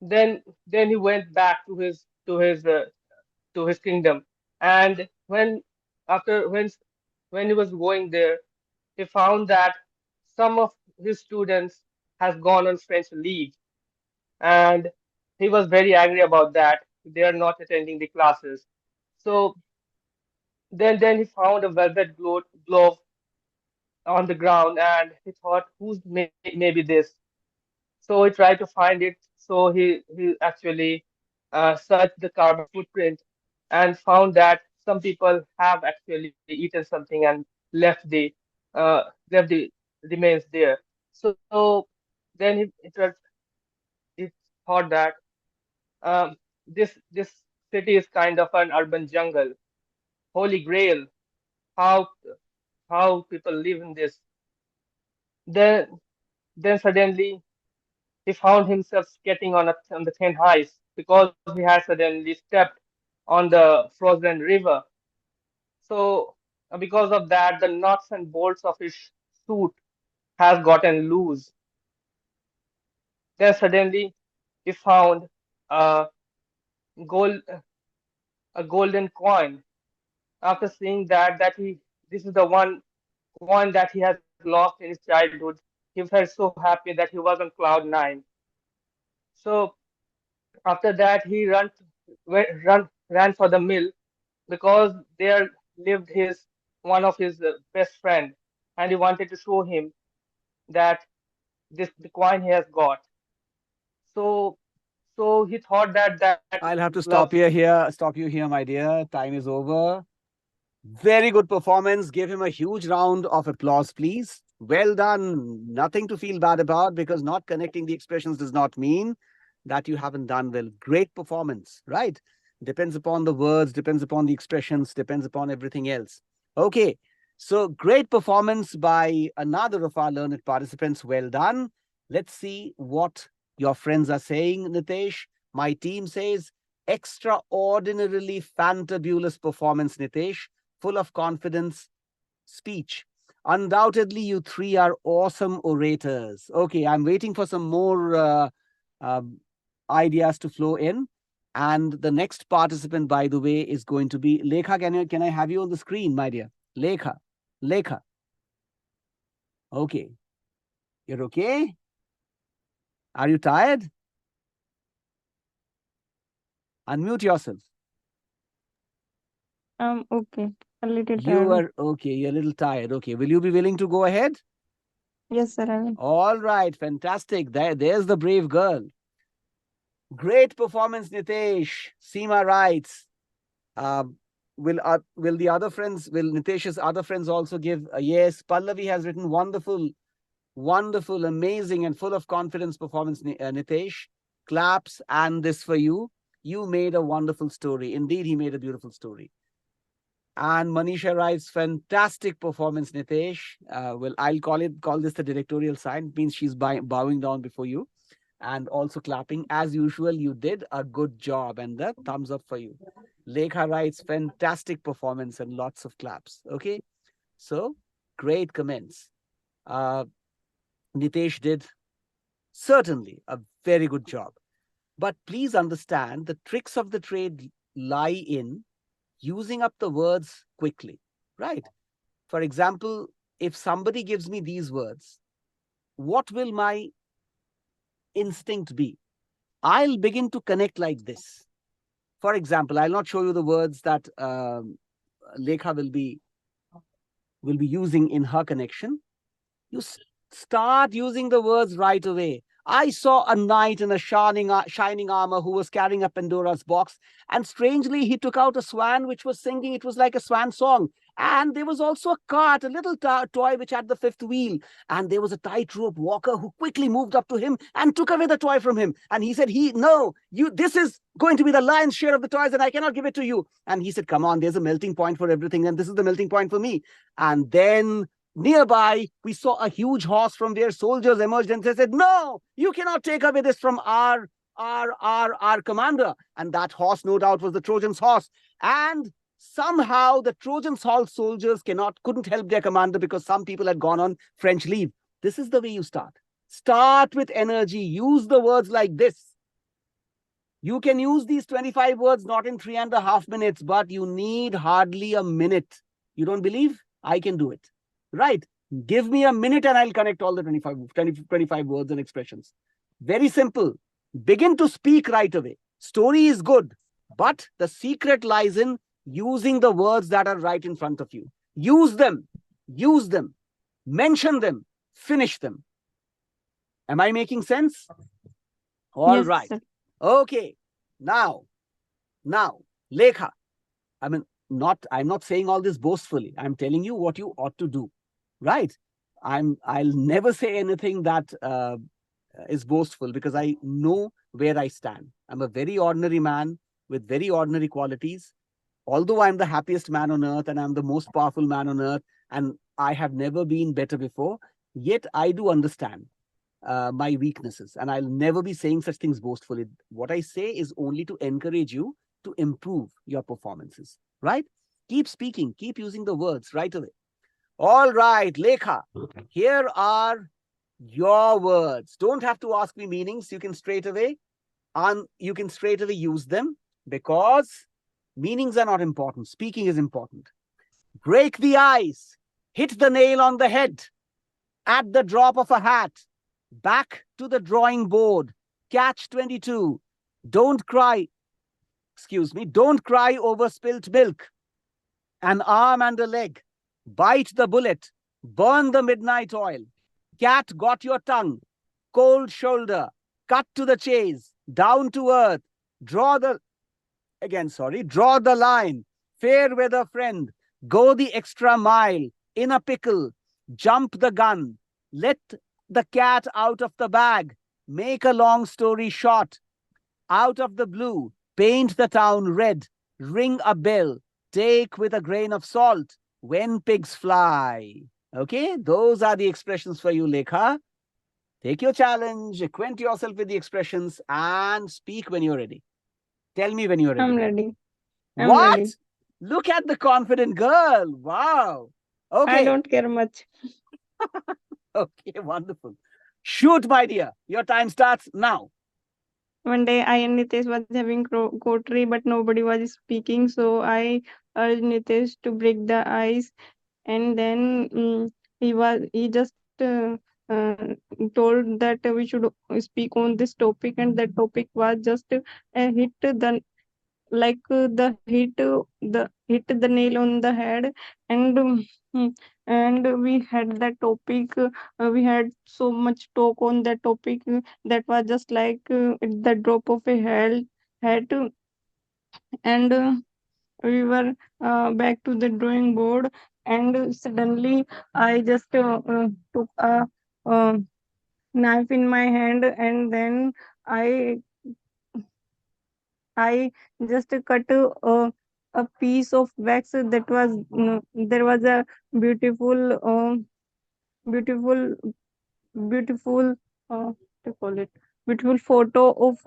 Then he went back to his kingdom, and after when he was going there, he found that some of his students has gone on French leave, and he was very angry about that. They are not attending the classes. So then he found a velvet glove on the ground, and he thought, who's maybe this? So he tried to find it. So he actually searched the carbon footprint and found that some people have actually eaten something and left the uh, left the remains there. So then he thought that this city is kind of an urban jungle. Holy Grail, how how people live in this. Then then suddenly he found himself skating on the thin ice because he had suddenly stepped on the frozen river. So because of that, the nuts and bolts of his suit has gotten loose. Then suddenly he found a gold a golden coin. After seeing that he this is the one coin that he has lost in his childhood. He felt so happy that he was on cloud nine. So after that, he ran for the mill because there lived his one of his best friend, and he wanted to show him that this the coin he has got. So so he thought that that
I'll have to
glove.
stop you here, my dear. Time is over. Very good performance. Give him a huge round of applause, please. Well done. Nothing to feel bad about, because not connecting the expressions does not mean that you haven't done well. Great performance, right? Depends upon the words, depends upon the expressions, depends upon everything else. Okay. So great performance by another of our learned participants. Well done. Let's see what your friends are saying, Nitesh. My team says extraordinarily fantabulous performance, Nitesh. Full of confidence speech. Undoubtedly, you three are awesome orators. Okay, I'm waiting for some more um ideas to flow in. And the next participant, by the way, is going to be Lekha. Can I have you on the screen, my dear? Lekha. Lekha. Okay. You're okay? Are you tired? Unmute yourself.
Okay, a little
You
tired.
are okay. You're a little tired. Okay. Will you be willing to go ahead?
Yes, sir, I will.
All right, fantastic. There's the brave girl. Great performance, Nitesh. Seema writes. Um, will the other friends, will Nitesh's other friends also give a yes? Pallavi has written wonderful, wonderful, amazing, and full of confidence performance, Nitesh. Claps and this for you. You made a wonderful story. Indeed, he made a beautiful story. And Manisha writes, fantastic performance, Nitesh. Well, I'll call this the directorial sign. It means she's bowing down before you and also clapping. As usual, you did a good job, and the thumbs up for you. Lekha writes, fantastic performance and lots of claps. Okay, so great comments. Uh, Nitesh did certainly a very good job. But please understand the tricks of the trade lie in using up the words quickly, right? For example, if somebody gives me these words, what will my instinct be? I'll begin to connect like this. For example, I'll not show you the words that Lekha will be using in her connection. You start using the words right away. I saw a knight in a shining armor who was carrying a Pandora's box, and strangely he took out a swan which was singing. It was like a swan song. And there was also a cart, a little toy which had the fifth wheel. And there was a tightrope walker who quickly moved up to him and took away the toy from him. And he said, no, this is going to be the lion's share of the toys, and I cannot give it to you. And he said, come on, there's a melting point for everything, and this is the melting point for me. And then nearby, we saw a huge horse from where soldiers emerged, and they said, no, you cannot take away this from our commander. And that horse, no doubt, was the Trojan's horse. And somehow the Trojan's horse soldiers couldn't help their commander because some people had gone on French leave. This is the way you start. Start with energy. Use the words like this. You can use these 25 words not in 3.5 minutes, but you need hardly a minute. You don't believe? I can do it. Right? Give me a minute and I'll connect all the 25 words and expressions. Very simple. Begin to speak right away. Story is good, but the secret lies in using the words that are right in front of you. Use them, mention them, finish them. Am I making sense? All
Yes,
right.
sir.
Okay. Now, Lekha, I'm not saying all this boastfully. I'm telling you what you ought to do. Right? I'll never say anything that is boastful because I know where I stand. I'm a very ordinary man with very ordinary qualities. Although I'm the happiest man on earth and I'm the most powerful man on earth, and I have never been better before, yet I do understand my weaknesses, and I'll never be saying such things boastfully. What I say is only to encourage you to improve your performances, right? Keep speaking, keep using the words right away. All right, Lekha, here are your words. Don't have to ask me meanings. You can straight away use them because meanings are not important. Speaking is important. Break the ice. Hit the nail on the head. At the drop of a hat. Back to the drawing board. Catch 22. Don't cry. Don't cry over spilt milk. An arm and a leg. Bite the bullet. Burn the midnight oil. Cat got your tongue. Cold shoulder. Cut to the chase. Down to earth. Draw the line. Fair weather friend. Go the extra mile. In a pickle. Jump the gun. Let the cat out of the bag. Make a long story short. Out of the blue. Paint the town red. Ring a bell. Take with a grain of salt. When pigs fly. Okay, those are the expressions for you, Lekha. Take your challenge, acquaint yourself with the expressions, and speak when you're ready. Tell me when you're ready.
I'm ready. I'm
What?
ready.
Look at the confident girl. Wow.
I
Okay.
don't care much.
Okay, wonderful. Shoot, my dear. Your time starts now.
One day, I and Nitesh was having coterie, but nobody was speaking. So I urged Nitesh to break the ice, and then he just told that we should speak on this topic, and that topic was just hit the like the nail on the head. And and we had that topic, we had so much talk on that topic, that was just like at the drop of a hat. And we were back to the drawing board. And suddenly I just took a uh, knife in my hand, and then i I just cut a piece of wax that was there was a beautiful beautiful beautiful what to call it, beautiful photo of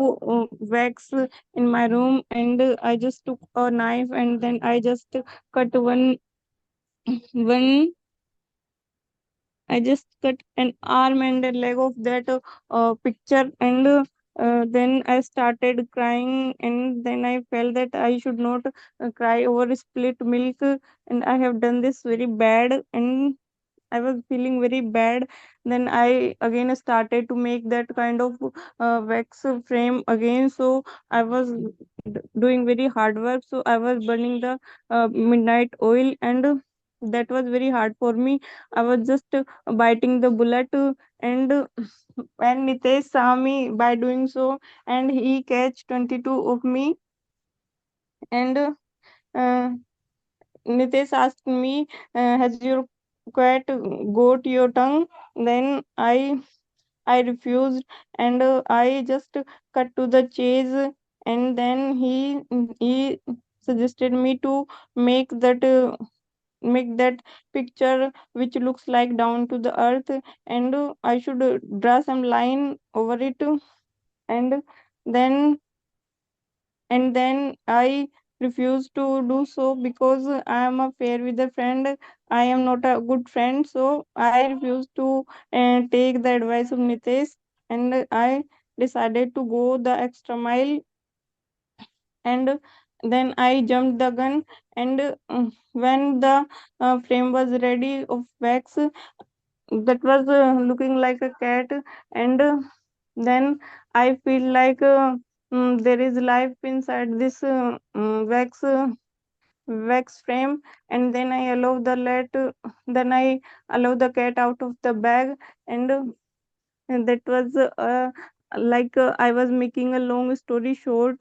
wax in my room. And I just took a knife, and then I just cut one I just cut an arm and a leg of that picture. And then I started crying, and then I felt that I should not cry over split milk, and I have done this very bad, and I was feeling very bad. Then I again started to make that kind of wax frame again. So I was doing very hard work. So I was burning the midnight oil, and that was very hard for me. I was just biting the bullet, and when Nitesh saw me by doing so, and he catch 22 of me. And Nitesh asked me, "Has your cat got your tongue?" Then I refused, and I just cut to the chase. And then he suggested me to make that picture which looks like down to the earth, and I should draw some line over it. And then I refused to do so because I am a fair with a friend. I am not a good friend, so I refused to take the advice of Nitesh, and I decided to go the extra mile. And then I jumped the gun, and when the frame was ready of wax, that was looking like a cat. And then I feel like there is life inside this wax frame. And then then I allow the cat out of the bag. And that was like I was making a long story short.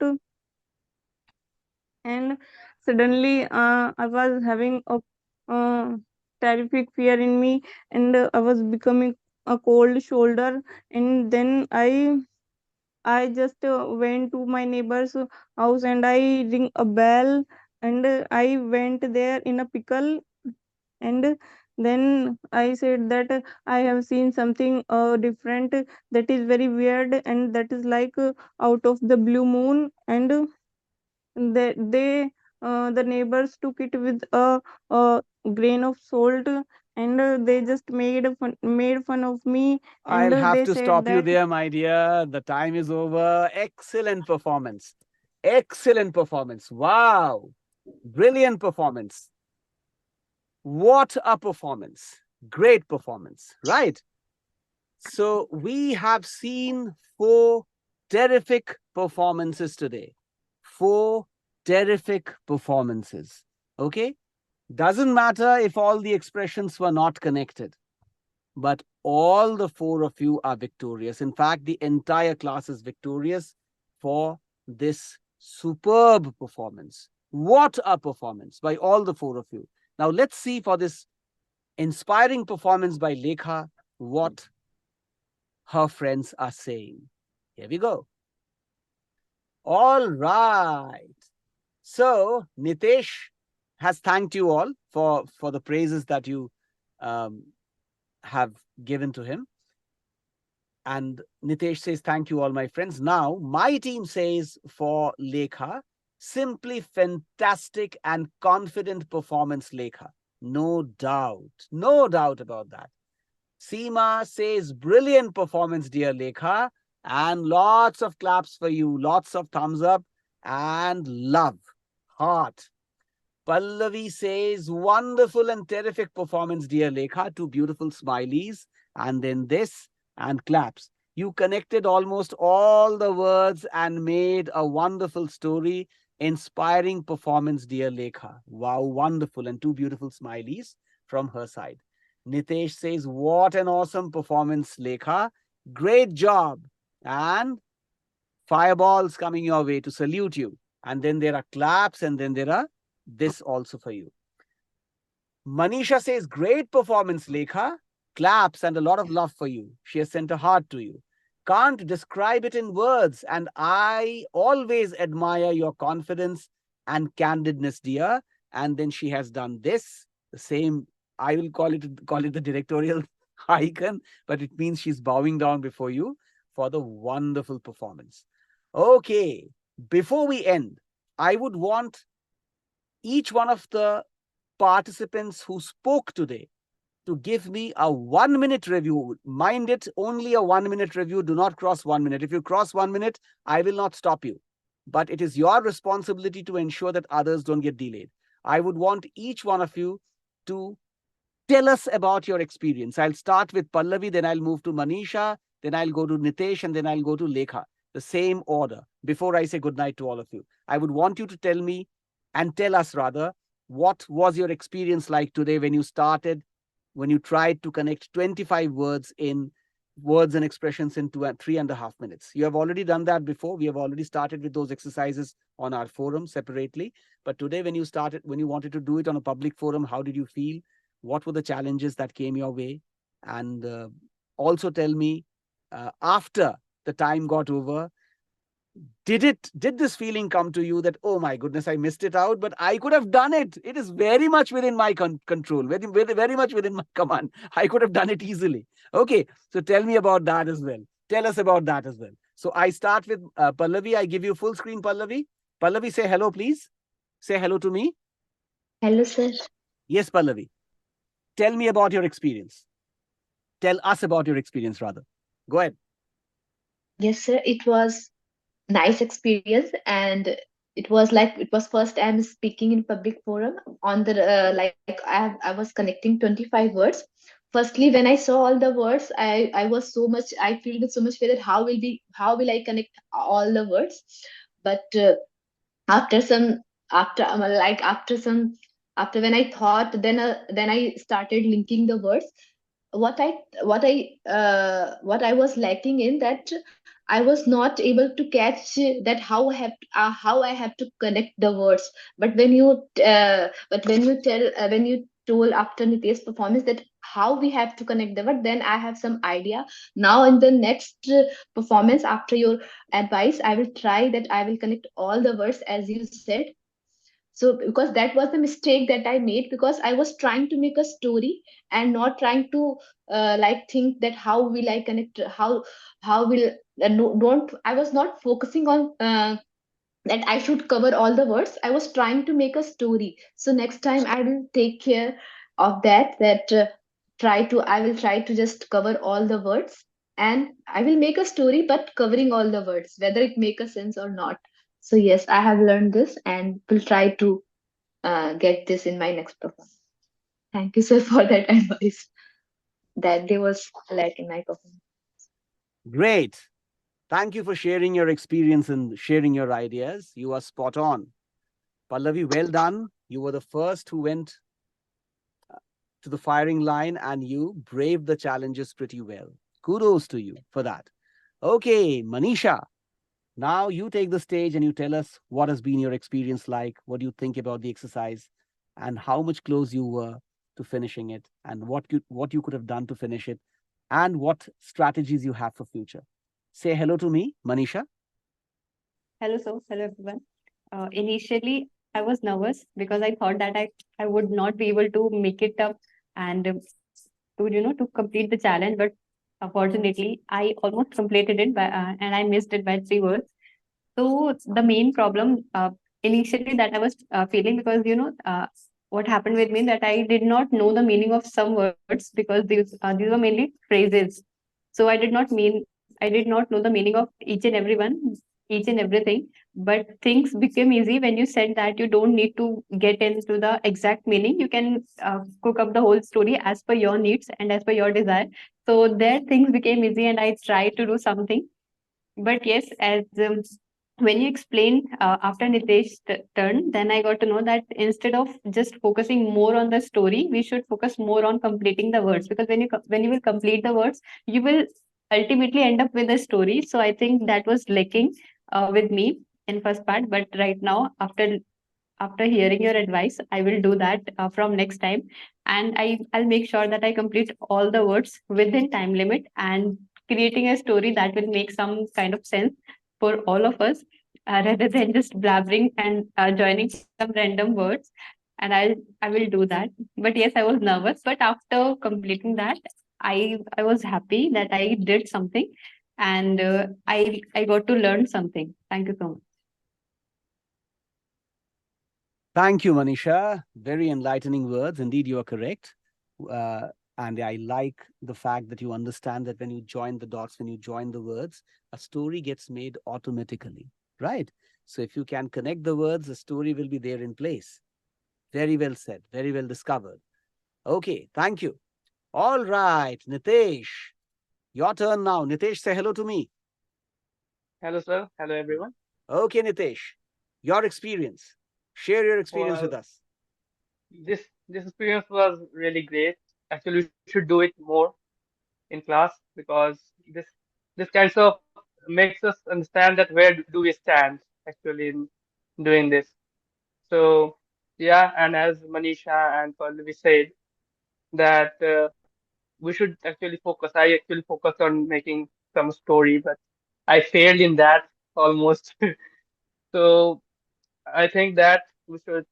And suddenly I was having a uh, terrific fear in me, and I was becoming a cold shoulder. And then I just went to my neighbor's house, and I ring a bell. And I went there in a pickle. And then I said that I have seen something different, that is very weird, and that is like out of the blue moon. And the neighbors took it with a grain of salt. And they just made fun of me. And
I'll have
they
to
said
stop you
that
there, my dear. The time is over. Excellent performance. Excellent performance. Wow. Brilliant performance. What a performance. Great performance, right? So we have seen 4 terrific performances today. 4 terrific performances. Okay? Doesn't matter if all the expressions were not connected, but all the 4 of you are victorious. In fact, the entire class is victorious for this superb performance. What a performance by all the 4 of you. Now let's see for this inspiring performance by Lekha what her friends are saying. Here we go. All right. So Nitesh has thanked you all for the praises that you have given to him. And Nitesh says, thank you all my friends. Now my team says for Lekha, simply fantastic and confident performance, Lekha. No doubt about that. Seema says, brilliant performance, dear Lekha. And lots of claps for you, lots of thumbs up and love, heart. Pallavi says, wonderful and terrific performance, dear Lekha. 2 beautiful smileys. And then this and claps. You connected almost all the words and made a wonderful story. Inspiring performance, dear Lekha. Wow, wonderful. And two beautiful smileys from her side. Nitesh says, what an awesome performance, Lekha. Great job. And fireballs coming your way to salute you. And then there are claps, and then there are this also for you. Manisha says, great performance, Lekha. Claps and a lot of love for you. She has sent a heart to you. Can't describe it in words. And I always admire your confidence and candidness, dear. And then she has done this, the same. I will call it the directorial icon, but it means she's bowing down before you for the wonderful performance. Okay, before we end, I would want each one of the participants who spoke today to give me a 1 minute review. Mind it, only a 1 minute review. Do not cross 1 minute. If you cross 1 minute, I will not stop you. But it is your responsibility to ensure that others don't get delayed. I would want each one of you to tell us about your experience. I'll start with Pallavi, then I'll move to Manisha, then I'll go to Nitesh, and then I'll go to Lekha. The same order before I say goodnight to all of you. I would want you to tell me and tell us rather, what was your experience like today when you started, when you tried to connect 25 words and expressions in 3.5 minutes. You have already done that before. We have already started with those exercises on our forum separately. But today, when you wanted to do it on a public forum, how did you feel? What were the challenges that came your way? And also tell me, after the time got over, did this feeling come to you that, oh my goodness, I missed it out, but I could have done it. It is very much within my control, very much within my command. I could have done it easily. Okay, so tell me about that as well. Tell us about that as well. So I start with Pallavi. I give you full screen, Pallavi. Pallavi, say hello, please. Say hello to me.
Hello, sir.
Yes, Pallavi. Tell me about your experience. Tell us about your experience, rather. Go ahead.
Yes, sir. It was nice experience, and it was first time speaking in public forum on the I was connecting 25 words. Firstly, when I saw all the words, I was so much, I feel with so much fear that how will I connect all the words. But after some after like after some after when I thought, then I started linking the words. what i what I was lacking in that, I was not able to catch that how I have to connect the words. But when you tell when you told after Nitesh's performance that how we have to connect the word, then I have some idea. Now in the next performance, after your advice, I will try that I will connect all the words as you said. So because that was the mistake that I made, because I was trying to make a story and not trying to think that how will I connect, how will no, don't I was not focusing on that I should cover all the words. I was trying to make a story. So next time I will take care of that I will try to just cover all the words, and I will make a story but covering all the words, whether it make a sense or not. So yes, I have learned this and will try to get this in my next performance. Thank you, sir, for that advice. That there was lack in my performance.
Great. Thank you for sharing your experience and sharing your ideas. You are spot on. Pallavi, well done. You were the first who went to the firing line and you braved the challenges pretty well. Kudos to you for that. Okay, Manisha, now you take the stage and you tell us what has been your experience like, what do you think about the exercise, and how much close you were to finishing it, and what you could have done to finish it, and what strategies you have for future. Say hello to me, Manisha.
Hello, so hello everyone. Initially, I was nervous because I thought that I would not be able to make it up and to complete the challenge. But unfortunately, I almost completed it and I missed it by 3 words. So the main problem initially that I was feeling, because what happened with me, that I did not know the meaning of some words, because these were mainly phrases. So I did not know the meaning of each and everything. But things became easy when you said that you don't need to get into the exact meaning. You can cook up the whole story as per your needs and as per your desire. So there things became easy, and I tried to do something. But yes, as when you explained after Nitesh's turn, then I got to know that instead of just focusing more on the story, we should focus more on completing the words, because when you will complete the words, you will ultimately end up with a story. So I think that was lacking with me in first part, but right now, after hearing your advice, I will do that from next time, and I'll make sure that I complete all the words within time limit, and creating a story that will make some kind of sense for all of us, rather than just blabbering and joining some random words. And I will do that. But yes, I was nervous, but after completing that, I was happy that I did something, and I got to learn something. Thank you so much.
Thank you, Manisha. Very enlightening words. Indeed, you are correct. Uh, and I like the fact that you understand that when you join the dots, when you join the words, a story gets made automatically, right? So if you can connect the words, the story will be there in place. Very well said. Very well discovered. Okay, thank you. All right, Nitesh, your turn now. Nitesh, say hello to me.
Hello, sir. Hello, everyone.
Okay, Nitesh, your experience. Share your experience with
Well,
us.
this experience was really great. Actually, we should do it more in class, because this kinds of makes us understand that where do we stand actually in doing this. So yeah, and as Manisha and Pallavi said, that we should actually focus. I actually focused on making some story, but I failed in that almost. So I think that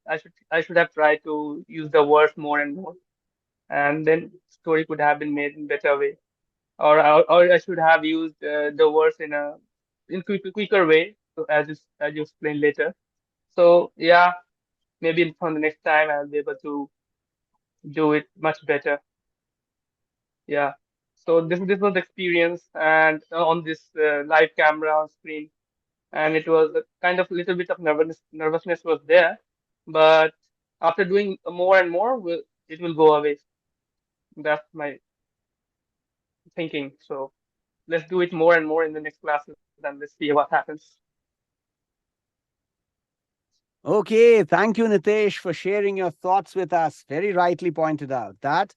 I should have tried to use the words more and more, and then story could have been made in better way. Or I should have used the words in quicker way, so as you explained later. So yeah, maybe from the next time I'll be able to do it much better. Yeah. So this was the experience, and on this live camera on screen, and it was a kind of little bit of nervousness was there, but after doing more and more, it will go away. That's my thinking. So let's do it more and more in the next classes, and let's see what happens.
Okay, thank you, Nitesh, for sharing your thoughts with us. Very rightly pointed out that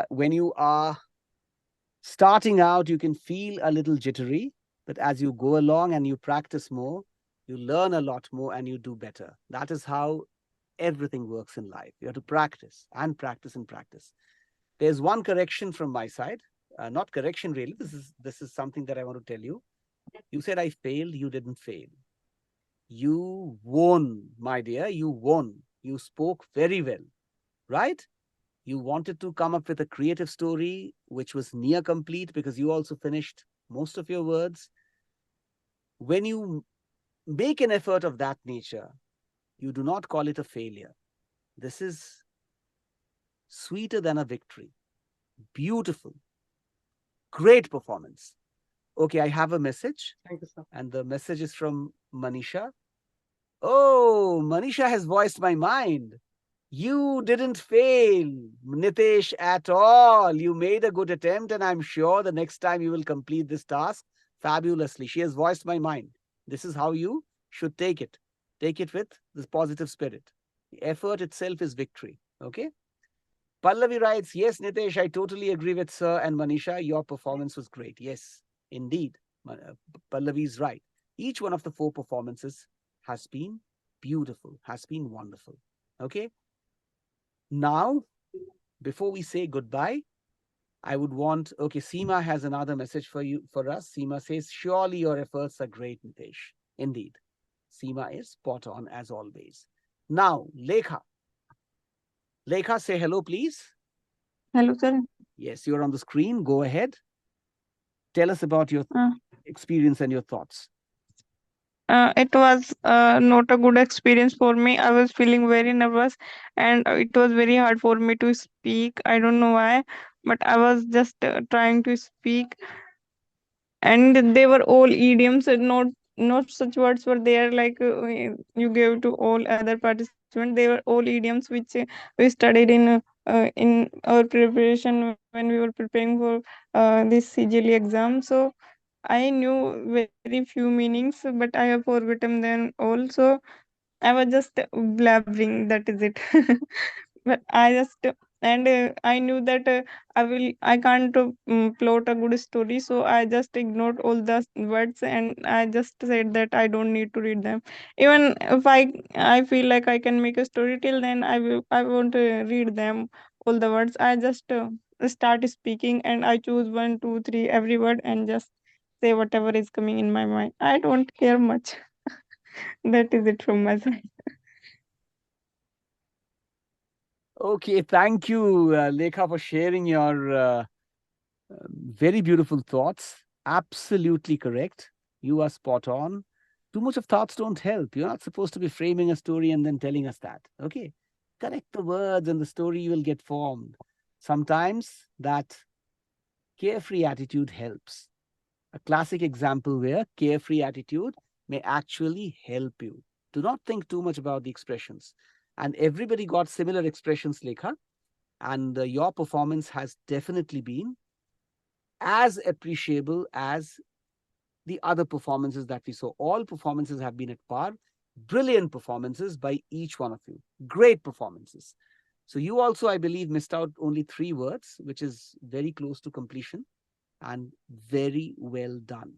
when you are starting out, you can feel a little jittery, but as you go along and you practice more, you learn a lot more and you do better. That is how everything works in life. You have to practice and practice and practice. There's one correction from my side. Not correction really. This is something that I want to tell you. You said I failed. You didn't fail. You won, my dear. You won. You spoke very well, right? You wanted to come up with a creative story which was near complete because you also finished most of your words. When you make an effort of that nature, you do not call it a failure. This is sweeter than a victory. Beautiful, great performance. Okay, I have a message,
Thank you, sir.
and the message is from Manisha. Oh, Manisha has voiced my mind. You didn't fail, Nitesh, at all. You made a good attempt, and I'm sure the next time you will complete this task fabulously. She has voiced my mind. This is how you should take it. Take it with this positive spirit. The effort itself is victory. Okay? Pallavi writes, yes, Nitesh, I totally agree with Sir and Manisha. Your performance was great. Yes, indeed. Pallavi is right. Each one of the four performances has been beautiful, has been wonderful. Okay? Now, before we say goodbye, I would want, okay, Seema has another message for you, for us. Seema says, surely your efforts are great, Nitesh. Indeed. Seema is spot on as always. Now, Lekha. Lekha, say hello, please.
Hello, sir.
Yes, you're on the screen. Go ahead. Tell us about your
Uh,
experience and your thoughts.
it was not a good experience for me. I was feeling very nervous, and it was very hard for me to speak. I don't know why, but I was just trying to speak, and they were all idioms. And not such words were there like you gave to all other participants. They were all idioms which we studied in our preparation when we were preparing for this CGL exam. So I knew very few meanings, but I have forgotten them also. I was just blabbering. That is it. But I just and I knew that I can't plot a good story, so I just ignored all the words and I just said that I don't need to read them. Even if I feel like I can make a story, till then I won't read them all the words. I just start speaking and I choose one, two, three every word and just say whatever is coming in my mind. I don't care much. That is it from my side.
Okay, thank you, Lekha, for sharing your very beautiful thoughts. Absolutely correct. You are spot on. Too much of thoughts don't help. You're not supposed to be framing a story and then telling us that. Okay. Correct the words and the story will get formed. Sometimes that carefree attitude helps. A classic example where carefree attitude may actually help you. Do not think too much about the expressions. And everybody got similar expressions, Lekha. And your performance has definitely been as appreciable as the other performances that we saw. All performances have been at par. Brilliant performances by each one of you. Great performances. So you also, I believe, missed out only 3 words, which is very close to completion and very well done.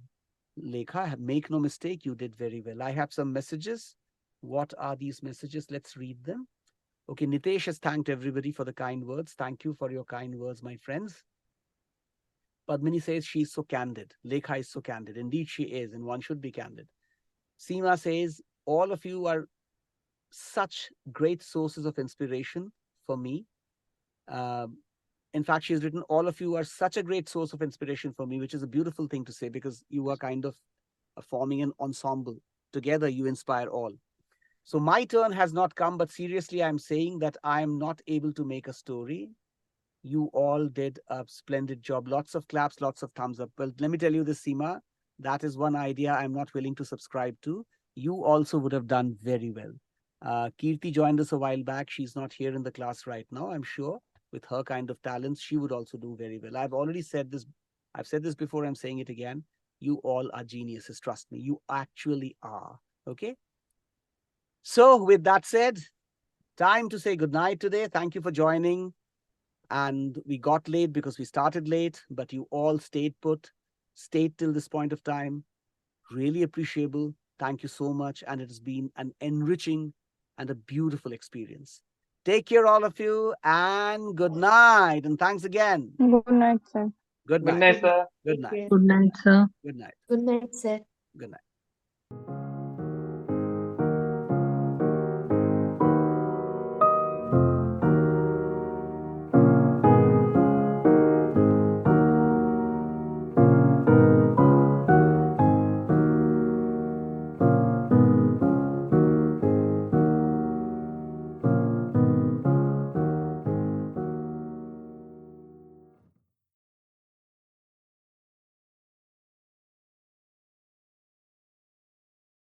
Lekha, make no mistake, you did very well. I have some messages. What are these messages? Let's read them. Okay, Nitesh has thanked everybody for the kind words. Thank you for your kind words, my friends. Padmini says she's so candid. Lekha is so candid. Indeed, she is, and one should be candid. Seema says, all of you are such great sources of inspiration for me. Um, in fact, she's written, all of you are such a great source of inspiration for me, which is a beautiful thing to say because you are kind of forming an ensemble. Together, you inspire all. So my turn has not come, but seriously, I'm saying that I am not able to make a story. You all did a splendid job. Lots of claps, lots of thumbs up. Well, let me tell you this, Seema, that is one idea I'm not willing to subscribe to. You also would have done very well. Kirti joined us a while back. She's not here in the class right now. I'm sure with her kind of talents, she would also do very well. I've already said this. I've said this before. I'm saying it again. You all are geniuses. Trust me. You actually are. Okay. So with that said, time to say goodnight today. Thank you for joining. And we got late because we started late, but you all stayed put, stayed till this point of time. Really appreciable. Thank you so much. And it has been an enriching and a beautiful experience. Take care, all of you, and good night. And thanks again.
Good night, sir.
Good
Good
night.
night, sir.
Good
Take
night.
care.
Good night, sir.
Good night.
Good night, sir.
Good night.